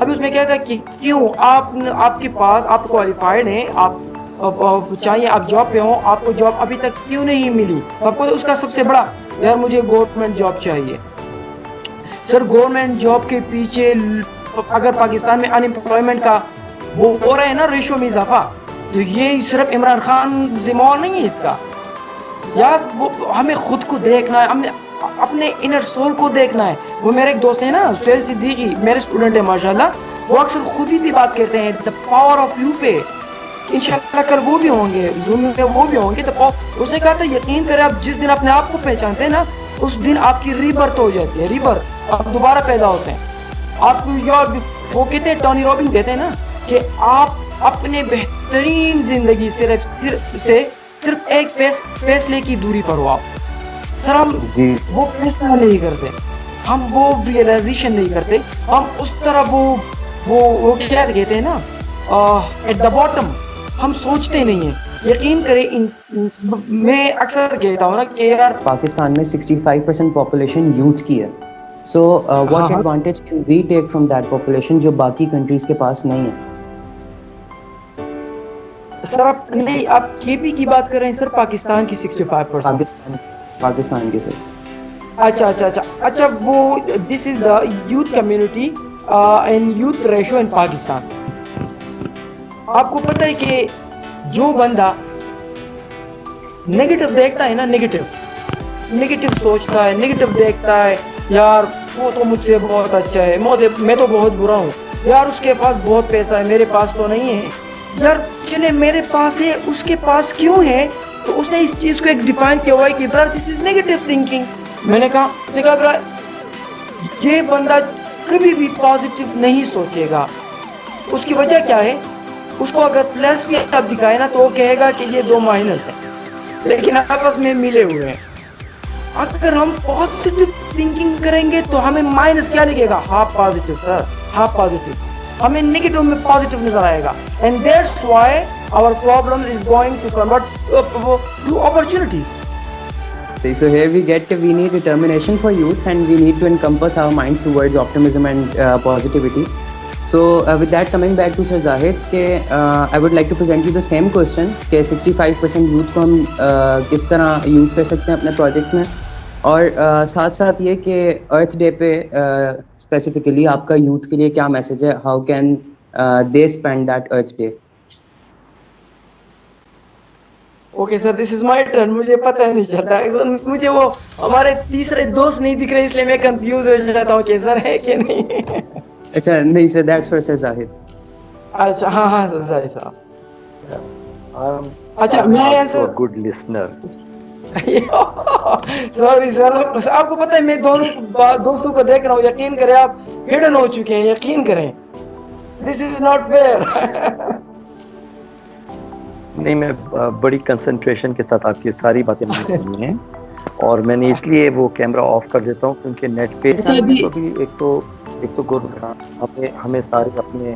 ابھی اس میں کیا تھا کہ کیوں آپ کے پاس آپ کوالیفائڈ ہیں, آپ چاہیے آپ جاب پہ ہوں, آپ کو جاب ابھی تک کیوں نہیں ملی. آپ کو اس کا سب سے بڑا, یار مجھے گورنمنٹ جاب چاہیے. سر گورنمنٹ جاب کے پیچھے اگر پاکستان میں ان امپلائمنٹ کا وہ ہو رہا ہے نا ریشو میں اضافہ, تو یہ صرف عمران خان ذمہ نہیں ہے اس کا. یار وہ ہمیں خود کو دیکھنا ہے, ہمیں اپنے انر سول کو دیکھنا ہے. وہ میرے ایک دوست ہیں نا سہیل صدیقی, میرے اسٹوڈنٹ ہے ماشاءاللہ, وہ اکثر خود ہی بات کرتے ہیں دا پاور آف یو پہ. انشاءاللہ کل وہ بھی ہوں گے, زوم میں وہ بھی ہوں گے. تو اس نے کہا تھا یقین کریں آپ جس دن اپنے آپ کو پہچانتے ہیں نا, اس دن آپ کی ریبرتھ ہو جاتی ہے, ریبرتھ, آپ دوبارہ پیدا ہوتے ہیں. آپ وہ کہتے ہیں, ٹونی رابنس کہتے ہیں نا کہ آپ اپنے بہترین زندگی صرف ایک فیصلے کی دوری پر ہو آپ. سر ہم وہ فیصلہ نہیں کرتے, ہم وہ ریئلائزیشن نہیں کرتے, ہم اس طرح وہ کیا کہتے ہیں نا ایٹ دا باٹم, ہم سوچتے نہیں ہیں. یقین کریں میں اکثر کہتا ہوں نا کہ یار پاکستان میں 65% پاپولیشن یوتھ کی ہے. So what advantage can we take from that population جو باقی کنٹریز کے پاس نہیں ہے؟ سر آپ نہیں, آپ کے پی کی بات کر رہے ہیں سر, پاکستان کی 65%. پاکستان کے سر. اچھا وہ this is the youth community and youth ratio in Pakistan. آپ کو پتہ ہے کہ جو بندہ نیگیٹو دیکھتا ہے نا, نیگیٹو سوچتا ہے, نیگیٹو دیکھتا ہے, یار وہ تو مجھ سے بہت اچھا ہے, میں تو بہت برا ہوں, یار اس کے پاس بہت پیسہ ہے, میرے پاس تو نہیں ہے. یار چلے میرے پاس ہے, اس کے پاس کیوں ہے؟ تو اس نے اس چیز کو ایک ڈیفائن کیا ہوا ہے کہ برا دس از نیگیٹو تھنکنگ. میں نے کہا برا یہ بندہ کبھی بھی پازیٹیو نہیں سوچے گا. اس کی وجہ کیا ہے؟ اس کو اگر پلس بھی آپ دکھائے نا تو وہ کہے گا کہ یہ 2 مائنس ہے, لیکن آپس میں ملے ہوئے ہیں. اگر ہم پازیٹیو تھنکنگ کریں گے تو ہمیں مائنس کیا لگے گا؟ Half positive sir, half positive. ہمیں نیگیٹو میں پازیٹیو نظر آئے گا. And that's why our problem is going to convert to opportunities. So here we get that we need determination for youth and we need to encompass our minds towards optimism and positivity. So with that, coming back to Sir Zahid, I would like to present you the same question کہ 65% youth کو ہم کس طرح use کر سکتے ہیں اپنے projects میں, اور ساتھ ساتھ یہ کہ ارتھ ڈے پہ اسپیسیفکلی آپ کا یوتھ کے لیے کیا میسج ہے, how can they spend that earth day. Okay sir, this is my turn. مجھے پتہ نہیں چلتا, مجھے وہ ہمارے تیسرے دوست نہیں دکھ رہے, اس لیے میں کنفیوز ہو جاتا ہوں کہ سر ہے کہ نہیں. اچھا نہیں سر, دیٹس فار سر زاہد. اچھا ہاں سر صاحب. اچھا I'm میں also a good listener. Sorry sir, آپ کو پتہ ہے میں دونوں دوستوں کو دیکھ رہا ہوں, یقین کریں آپ ہڈن ہو چکے ہیں, یقین کریں. دس از ناٹ فیئر. نہیں, میں بڑی کنسنٹریشن کے ساتھ آپ کی ساری باتیں میں نے سنی ہیں, اور میں نے اس لیے وہ کیمرہ آف کر دیتا ہوں کیونکہ نیٹ پہ تو بھی ایک تو ہمیں سارے اپنے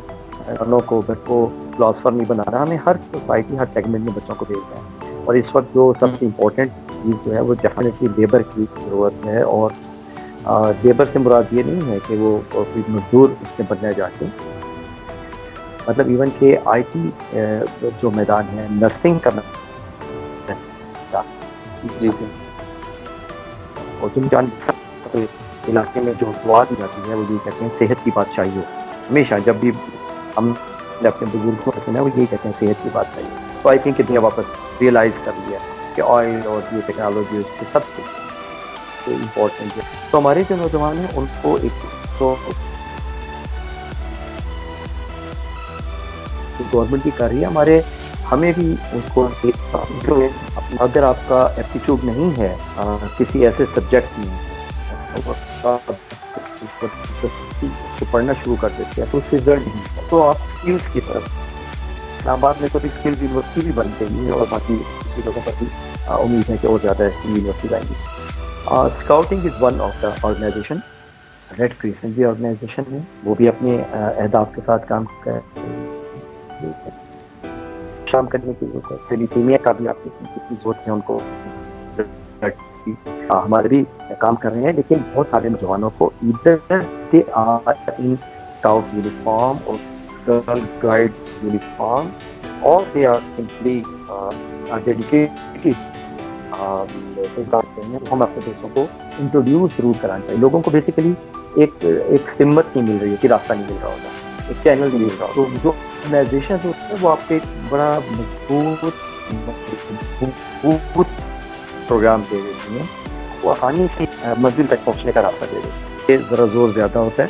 کو فلاسفر نہیں بنا رہا, ہمیں ہر سوسائٹی ہر سیگمنٹ میں بچوں کو بھیجنا ہے. اور اس وقت جو سب سے امپورٹنٹ چیز جو ہے وہ ڈیفینیٹلی لیبر کی ضرورت ہے. اور لیبر سے مراد یہ نہیں ہے کہ وہ کوئی مزدور اس میں بننا جا کے, مطلب ایون کہ آئی ٹی جو میدان ہے, نرسنگ کرنا, جی سر, اور تم جان علاقے میں جو دعا دی جاتی ہے وہ یہ کہتے ہیں صحت کی بات چاہیے. ہمیشہ جب بھی ہم اپنے بزرگوں کو سنا وہ یہی کہتے ہیں صحت کی بات چاہیے. تو آئی تھنک کہ دنیا واپس ریئلائز کر لیا کہ آئل اور یہ ٹیکنالوجی اس کے سب سے امپورٹنٹ ہے. تو ہمارے جو نوجوان ہیں ان کو ایک تو گورنمنٹ بھی کر رہی ہے, ہمیں بھی اس کو اگر آپ کا ایپٹیچیوڈ نہیں ہے کسی ایسے سبجیکٹ میں پڑھنا شروع کر دیتے ہیں تو اس سے رزلٹ نہیں ہے, تو آپ اسکلس کی طرف, اسلام آباد میں تو بھی اسکل یونیورسٹی بھی بن گئی ہے اور باقی چیزوں پر بھی امید ہے کہ اور زیادہ یونیورسٹی آئیں گی. Scouting is one of the organization, red crescent بھی آرگنائزیشن ہے, وہ بھی اپنے اہداف کے ساتھ کام شام کرنے کی ضرورت ہے. تھیلیسیمیا کا بھی آپ کی ضرورت ہے, ان کو ہمارے بھی کام کر رہے ہیں, لیکن بہت سارے نوجوانوں کو ادھر they are in scout uniform or girl guide uniform, or they are simply are dedicated ہم اپنے دوستوں کو انٹروڈیوس ضرور کرانا چاہیے. لوگوں کو بیسیکلی ایک سمت نہیں مل رہی ہے کہ راستہ نہیں مل رہا ہوگا, ایک چینل نہیں مل رہا. تو جو آرگنائزیشن ہوتا ہے وہ آپ کو ایک بڑا مضبوط پروگرام دے دیتی ہیں, وہ آسانی سے منزل تک پہنچنے کا راستہ دے دیتی ہے. ذرا زور زیادہ ہوتا ہے